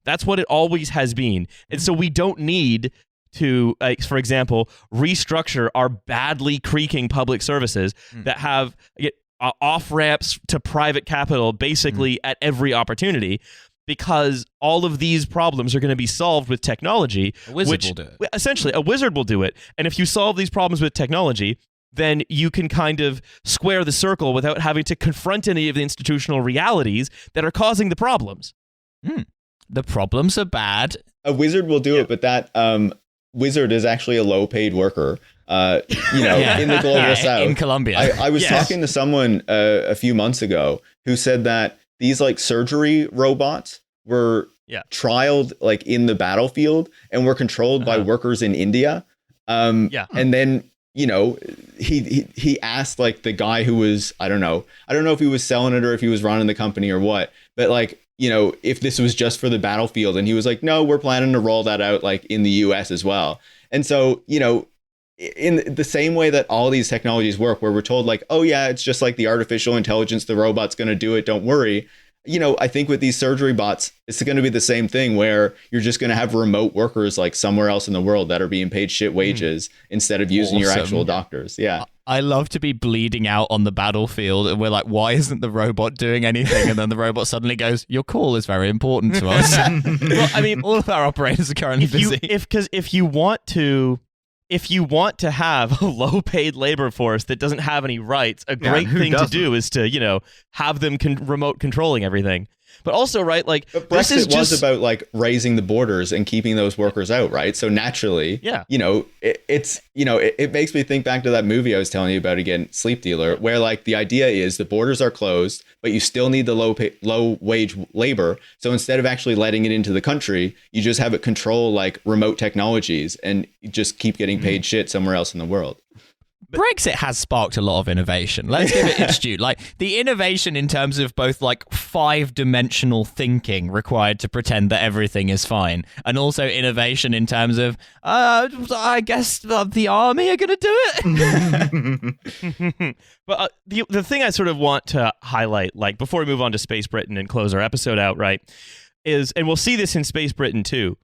That's what it always has been. And so we don't need to, for example, restructure our badly creaking public services that have off-ramps to private capital basically at every opportunity, because all of these problems are going to be solved with technology. A wizard will do it. Essentially, a wizard will do it. And if you solve these problems with technology, then you can kind of square the circle without having to confront any of the institutional realities that are causing the problems. The problems are bad. A wizard will do it, but that wizard is actually a low-paid worker. In the global south, in Colombia. I was talking to someone a few months ago who said that these like surgery robots were trialed like in the battlefield and were controlled by workers in India. And then you know, he asked like the guy who was, I don't know if he was selling it or if he was running the company or what, but like, you know, if this was just for the battlefield, and he was like, no, we're planning to roll that out like in the US as well. And so, you know, in the same way that all these technologies work, where we're told like, oh yeah, it's just like the artificial intelligence, the robot's going to do it, don't worry. You know, I think with these surgery bots, it's going to be the same thing, where you're just going to have remote workers like somewhere else in the world that are being paid shit wages instead of using your actual doctors. Yeah. I love to be bleeding out on the battlefield, and we're like, why isn't the robot doing anything? And then the robot suddenly goes, your call is very important to us. Well, I mean, all of our operators are currently busy. If you want to have a low-paid labor force that doesn't have any rights, a great thing to do is to, you know, have them remote controlling everything. But also, right, like, but Brexit was about like raising the borders and keeping those workers out, right? So naturally, yeah, you know, it makes me think back to that movie I was telling you about again, Sleep Dealer, where like the idea is the borders are closed, but you still need the low wage labor. So instead of actually letting it into the country, you just have it control like remote technologies and you just keep getting paid shit somewhere else in the world. Brexit has sparked a lot of innovation. Let's give it its due. Like the innovation in terms of both like 5-dimensional thinking required to pretend that everything is fine, and also innovation in terms of, I guess the army are going to do it. But the thing I sort of want to highlight, like before we move on to Space Britain and close our episode out, right, is, and we'll see this in Space Britain too,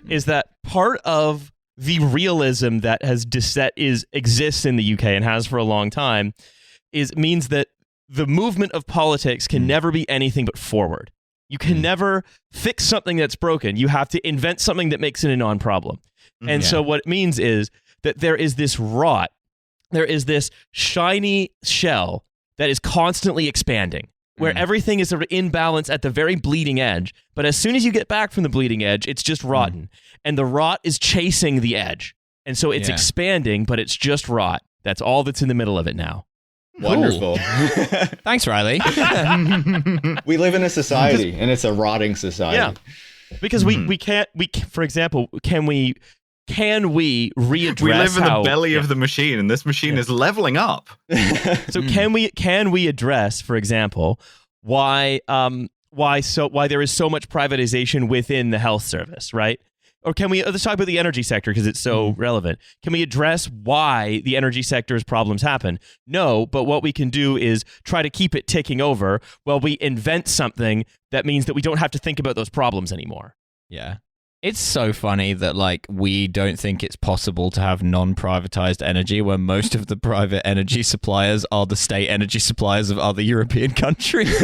is that part of the realism that exists in the UK and has for a long time means that the movement of politics can never be anything but forward. You can never fix something that's broken. You have to invent something that makes it a non-problem. And so what it means is that there is this rot, there is this shiny shell that is constantly expanding, where everything is sort of in balance at the very bleeding edge. But as soon as you get back from the bleeding edge, it's just rotten. And the rot is chasing the edge. And so it's expanding, but it's just rot. That's all that's in the middle of it now. Wonderful. Thanks, Riley. We live in a society, and it's a rotting society. Yeah. Because we can't, for example, can we readdress? We live in the belly of the machine, and this machine is leveling up. So can we address, for example, why there is so much privatization within the health service, right? Or let's talk about the energy sector because it's so relevant. Can we address why the energy sector's problems happen? No, but what we can do is try to keep it ticking over while we invent something that means that we don't have to think about those problems anymore. Yeah. It's so funny that like we don't think it's possible to have non-privatized energy when most of the private energy suppliers are the state energy suppliers of other European countries.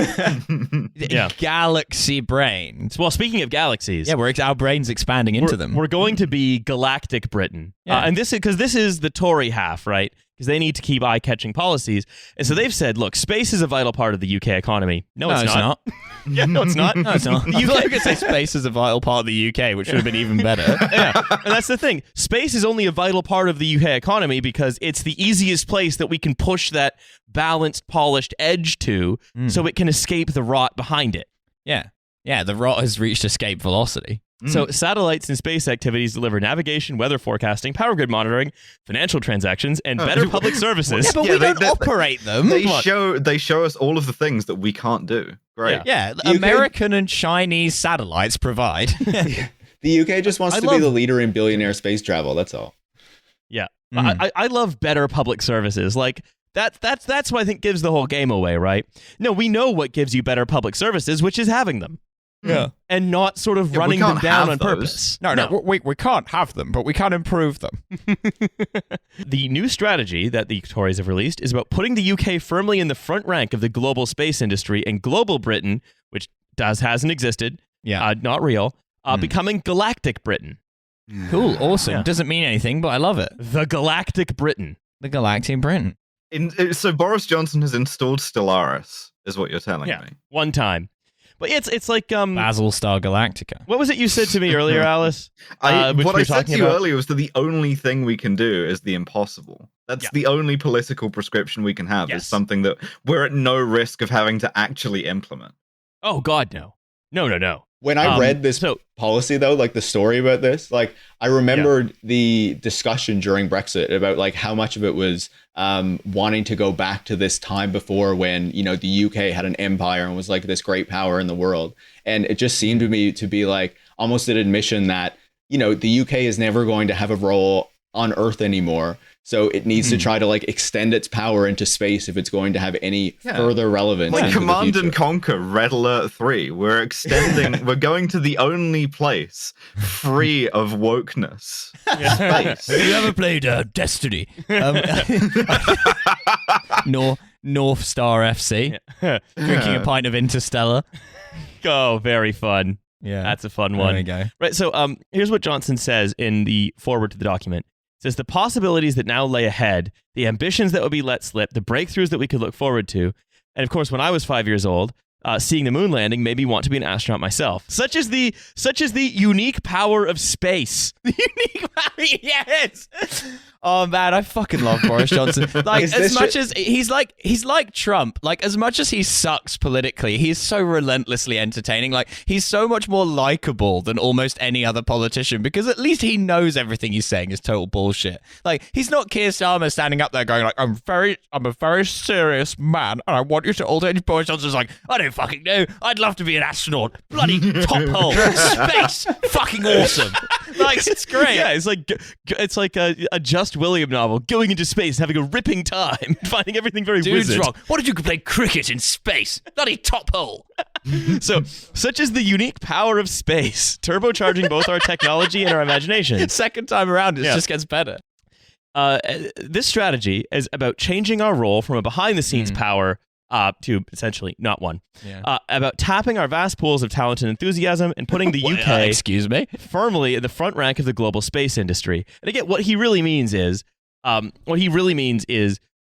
Galaxy brains. Well, speaking of galaxies, our brains expanding into them. We're going to be galactic Britain, and this is the Tory half, right? Because they need to keep eye-catching policies. And so they've said, look, space is a vital part of the UK economy. No, it's not. Yeah, no, it's not. No, it's not. You could say space is a vital part of the UK, which would have been even better. Yeah, and that's the thing. Space is only a vital part of the UK economy because it's the easiest place that we can push that balanced, polished edge to so it can escape the rot behind it. Yeah. Yeah, the rot has reached escape velocity. So satellites and space activities deliver navigation, weather forecasting, power grid monitoring, financial transactions, and better public services. Yeah, but we don't operate them. They show us all of the things that we can't do. Great. Yeah, American and Chinese satellites provide. The UK just wants to be the leader in billionaire space travel. That's all. Yeah, I love better public services. Like that's what I think gives the whole game away, right? No, we know what gives you better public services, which is having them. Yeah. And not sort of running them down on purpose. No, we can't have them, but we can improve them. The new strategy that the Tories have released is about putting the UK firmly in the front rank of the global space industry, and global Britain, which hasn't existed, not real, becoming galactic Britain. Cool, awesome. Yeah. Doesn't mean anything, but I love it. The galactic Britain. The galactic Britain. So Boris Johnson has installed Stellaris, is what you're telling me. One time. But it's like Battlestar Galactica. What was it you said to me earlier, Alice? What I said to you earlier was that the only thing we can do is the impossible. That's the only political prescription we can have, is something that we're at no risk of having to actually implement. Oh God, no. No. When I read this policy, though, like the story about this, like I remembered the discussion during Brexit about like how much of it was wanting to go back to this time before when, you know, the UK had an empire and was like this great power in the world. And it just seemed to me to be like almost an admission that, you know, the UK is never going to have a role on Earth anymore. So it needs to try to like extend its power into space if it's going to have any further relevance. Like Command and Conquer, Red Alert 3. We're extending, we're going to the only place free of wokeness. Space. Have you ever played Destiny? North Star FC. Drinking a pint of Interstellar. Oh, very fun. Yeah. That's a fun one. There we go. Right, so here's what Johnson says in the foreword to the document. It says, the possibilities that now lay ahead, the ambitions that would be let slip, the breakthroughs that we could look forward to, and of course, when I was 5 years old, seeing the moon landing made me want to be an astronaut myself. Such is the unique power of space. The unique power, yes. Oh man, I fucking love Boris Johnson. Like as much as he's like Trump. Like as much as he sucks politically, he's so relentlessly entertaining. Like he's so much more likable than almost any other politician because at least he knows everything he's saying is total bullshit. Like he's not Keir Starmer standing up there going like, I'm a very serious man and I want you to all do it. Boris Johnson's like, I don't fucking know. I'd love to be an astronaut. Bloody top hole. Space. Fucking awesome. Like it's great. Yeah, it's like a Just William novel, going into space, having a ripping time, finding everything very wizard. Wrong. What did you play cricket in space? Bloody top hole. So, such is the unique power of space, turbocharging both our technology and our imagination. Second time around, it just gets better. This strategy is about changing our role from a behind-the-scenes power to essentially not one. Yeah. About tapping our vast pools of talent and enthusiasm and putting the UK excuse me, firmly in the front rank of the global space industry. And again, what he really means is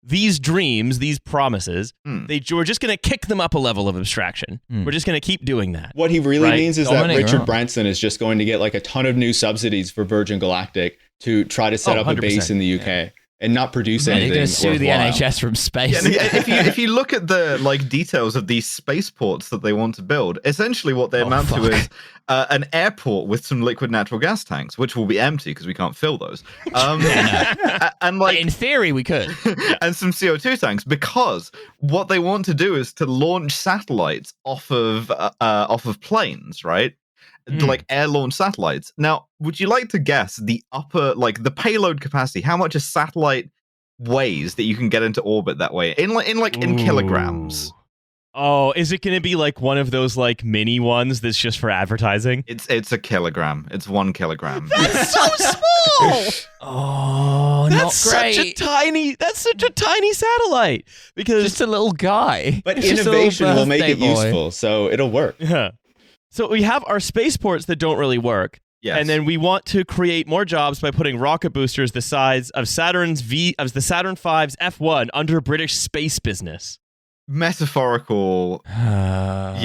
these dreams, these promises, we're just going to kick them up a level of abstraction. We're just going to keep doing that. What he really means is that Richard Branson is just going to get like a ton of new subsidies for Virgin Galactic to try to set up a base in the UK. Yeah. And not produce anything. They're going to sue the NHS from space. Yeah, if you look at the like details of these spaceports that they want to build, essentially what they amount to is an airport with some liquid natural gas tanks, which will be empty because we can't fill those. And like in theory, we could. And some CO2 tanks, because what they want to do is to launch satellites off of planes, right? Like air-launched satellites. Now, would you like to guess the the payload capacity? How much a satellite weighs that you can get into orbit that way in kilograms? Oh, is it going to be like one of those like mini ones that's just for advertising? It's a kilogram. It's 1 kilogram. That's so small. Oh, that's not great. That's such a tiny satellite because just a little guy. But innovation will make it useful, so it'll work. Yeah. So we have our spaceports that don't really work. Yes. And then we want to create more jobs by putting rocket boosters the size of the Saturn V's F1 under British space business. Metaphorical. And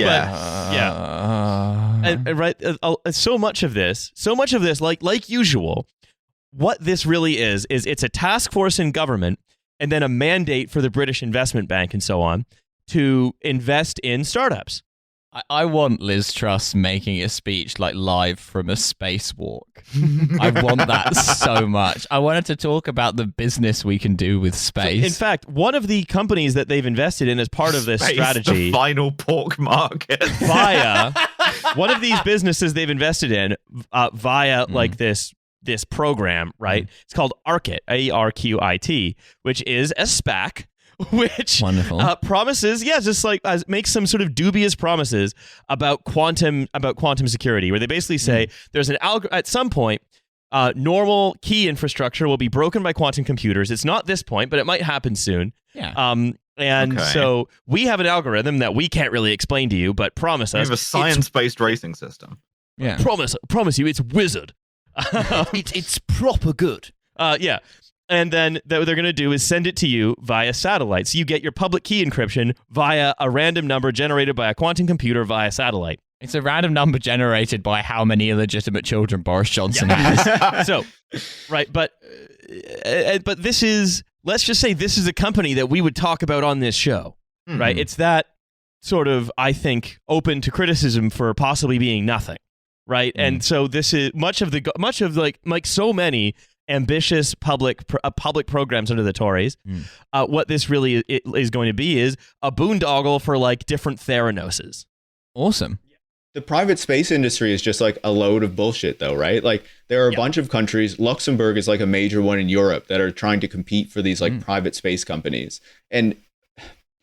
right, so much of this, like usual, what this really is it's a task force in government and then a mandate for the British Investment Bank and so on to invest in startups. I want Liz Truss making a speech like live from a spacewalk. I want that so much. I wanted to talk about the business we can do with space. So, in fact, one of the companies that they've invested in as part of this strategy, the final pork market, via one of these businesses they've invested in via like this program, right? It's called ARQIT, ARQIT, which is a SPAC. Which promises, just like makes some sort of dubious promises about quantum security, where they basically say there's at some point, normal key infrastructure will be broken by quantum computers. It's not this point, but it might happen soon. Yeah. So we have an algorithm that we can't really explain to you, but promise us we have a science-based racing system. Yeah. Promise you, it's wizard. It's proper good. Yeah. And then what they're going to do is send it to you via satellite. So you get your public key encryption via a random number generated by a quantum computer via satellite. It's a random number generated by how many illegitimate children Boris Johnson has. So, right, but this is, let's just say this is a company that we would talk about on this show, right? It's that sort of, I think, open to criticism for possibly being nothing, right? And so this is much of like so many ambitious public programs under the Tories. What this really is going to be is a boondoggle for like different Theranoses. Awesome. The private space industry is just like a load of bullshit, though, right? Like there are a bunch of countries. Luxembourg is like a major one in Europe that are trying to compete for these like private space companies. And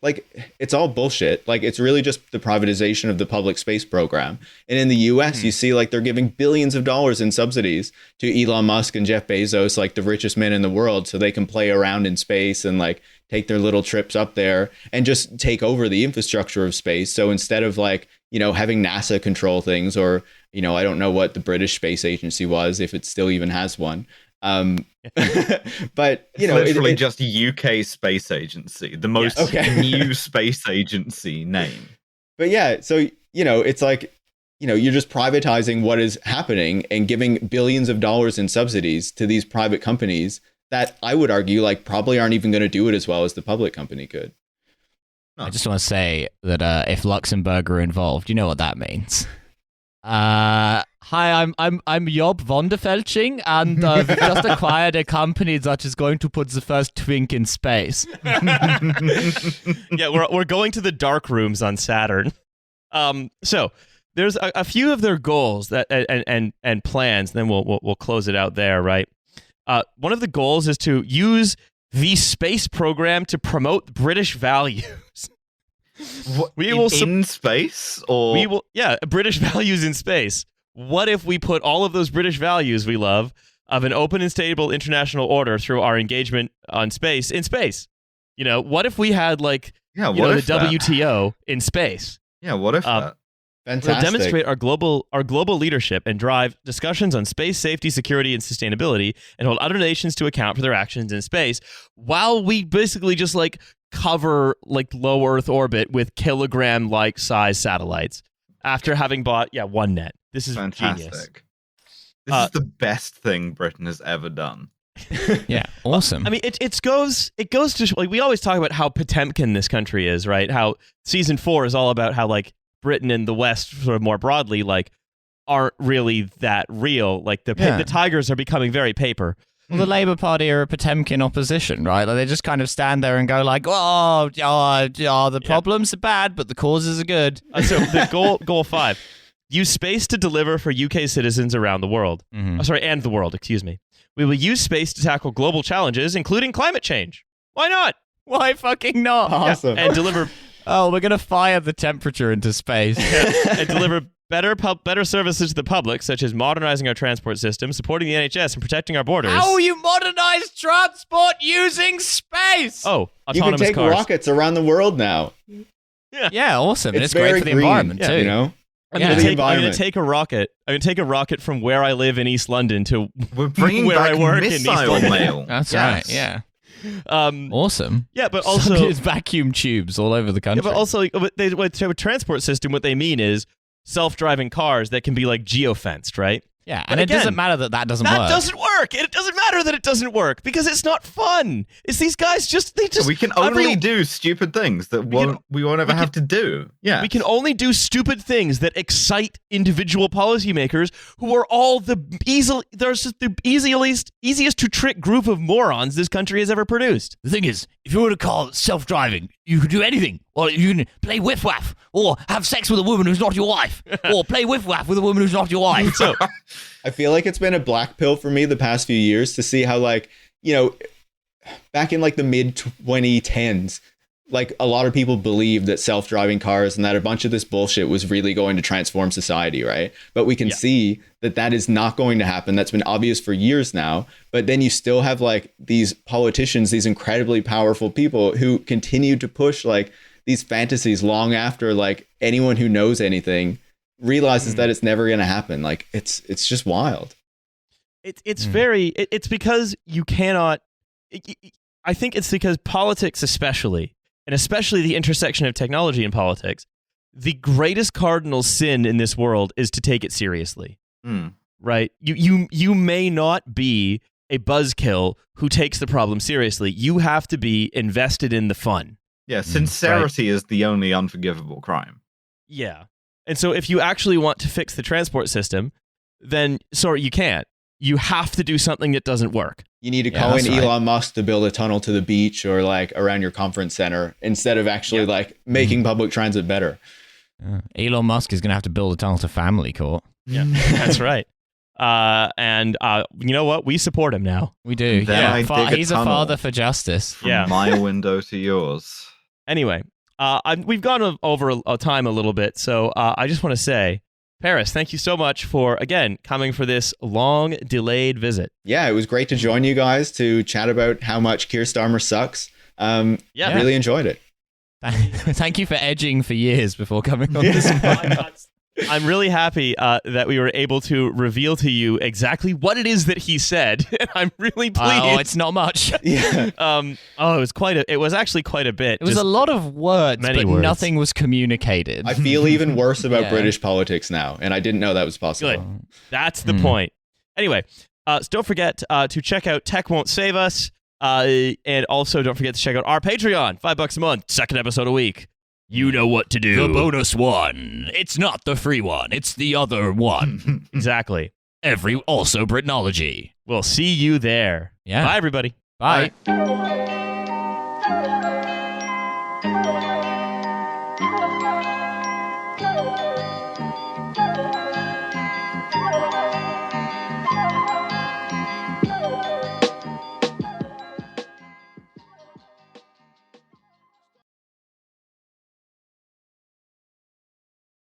like, it's all bullshit. Like, it's really just the privatization of the public space program. And in the US, you see like they're giving billions of dollars in subsidies to Elon Musk and Jeff Bezos, like the richest men in the world, so they can play around in space and like take their little trips up there and just take over the infrastructure of space. So instead of like, you know, having NASA control things, or, you know, I don't know what the British Space Agency was, if it still even has one. But you know, it's literally just UK Space Agency, the most new space agency name. But yeah, so you know, it's like, you know, you're just privatizing what is happening and giving billions of dollars in subsidies to these private companies that I would argue like probably aren't even going to do it as well as the public company could. I just want to say that if Luxembourg are involved, you know what that means. Hi, I'm Job Vonderfelching, and we've just acquired a company that is going to put the first twink in space. Yeah, we're going to the dark rooms on Saturn. So there's a few of their goals that and plans. Then we'll close it out there, right? One of the goals is to use the space program to promote British values. In space, or we will, British values in space. What if we put all of those British values we love of an open and stable international order through our engagement on space in space? You know, what if we had like the WTO in space? Yeah, what if that? Fantastic. We'll demonstrate our global leadership and drive discussions on space safety, security, and sustainability, and hold other nations to account for their actions in space, while we basically just like cover like low Earth orbit with kilogram-like size satellites after having bought OneNet. This is fantastic. Genius. This is the best thing Britain has ever done. Yeah, awesome. I mean, it goes to like, we always talk about how Potemkin this country is, right? How season 4 is all about how like Britain and the West, sort of more broadly, like aren't really that real. Like the Tigers are becoming very paper. Well, the Labour Party are a Potemkin opposition, right? Like they just kind of stand there and go like, the problems are bad, but the causes are good. So the goal 5, use space to deliver for UK citizens around the world. And the world, excuse me. We will use space to tackle global challenges, including climate change. Why not? Why fucking not? Awesome. And deliver... Oh, we're going to fire the temperature into space. And deliver better services to the public, such as modernizing our transport system, supporting the NHS, and protecting our borders. How will you modernize transport using space? Oh, autonomous you can take cars. rockets around the world now. Yeah, awesome. And it's very great for the green, environment, too. You know? I'm going to take a rocket. I'm going to take a rocket from where I live in East London to We're bringing where back I work in East missile London. mail. That's right, yeah. Awesome. Yeah, but also there's vacuum tubes all over the country. Yeah, but also with a transport system, what they mean is self-driving cars that can be like geofenced, right? Yeah, and it doesn't matter that doesn't work. That doesn't work. And it doesn't matter that it doesn't work because it's not fun. It's these guys we can only do stupid things that we won't ever have to do. Yeah. We can only do stupid things that excite individual policymakers who are all the easiest to trick group of morons this country has ever produced. The thing is, if you were to call self-driving, you could do anything. Or you can play whiff-waff, or have sex with a woman who's not your wife, or play whiff-waff with a woman who's not your wife. So I feel like it's been a black pill for me the past few years to see how, like, you know, back in like the mid-2010s, like a lot of people believed that self-driving cars and that a bunch of this bullshit was really going to transform society, right? But we can see that is not going to happen. That's been obvious for years now. But then you still have like these politicians, these incredibly powerful people who continue to push like these fantasies long after like anyone who knows anything realizes that it's never going to happen. Like it's just wild. It's because you cannot. I think it's because politics, especially the intersection of technology and politics, the greatest cardinal sin in this world is to take it seriously. Right? You may not be a buzzkill who takes the problem seriously. You have to be invested in the fun. Yeah, sincerity is the only unforgivable crime. Yeah. And so if you actually want to fix the transport system, then, sorry, you can't. You have to do something that doesn't work. You need to call in Elon Musk to build a tunnel to the beach or like around your conference center instead of actually like making public transit better. Elon Musk is going to have to build a tunnel to Family Court. Yeah, that's right. And you know what? We support him now. We do. He's a father for justice. From my window to yours. Anyway, we've gone over a time a little bit, so I just want to say, Paris, thank you so much for, again, coming for this long-delayed visit. Yeah, it was great to join you guys to chat about how much Keir Starmer sucks. Really enjoyed it. Thank you for edging for years before coming on this podcast. I'm really happy that we were able to reveal to you exactly what it is that he said, and I'm really pleased. Oh, it's not much. Yeah. It was actually quite a bit. It was a lot of words, but words. Nothing was communicated. I feel even worse about British politics now, and I didn't know that was possible. Good. That's the point. Anyway, so don't forget to check out Tech Won't Save Us, and also don't forget to check out our Patreon, $5 a month, second episode a week. You know what to do. The bonus one. It's not the free one. It's the other one. Exactly. Also Britnology. We'll see you there. Yeah. Bye, everybody. Bye.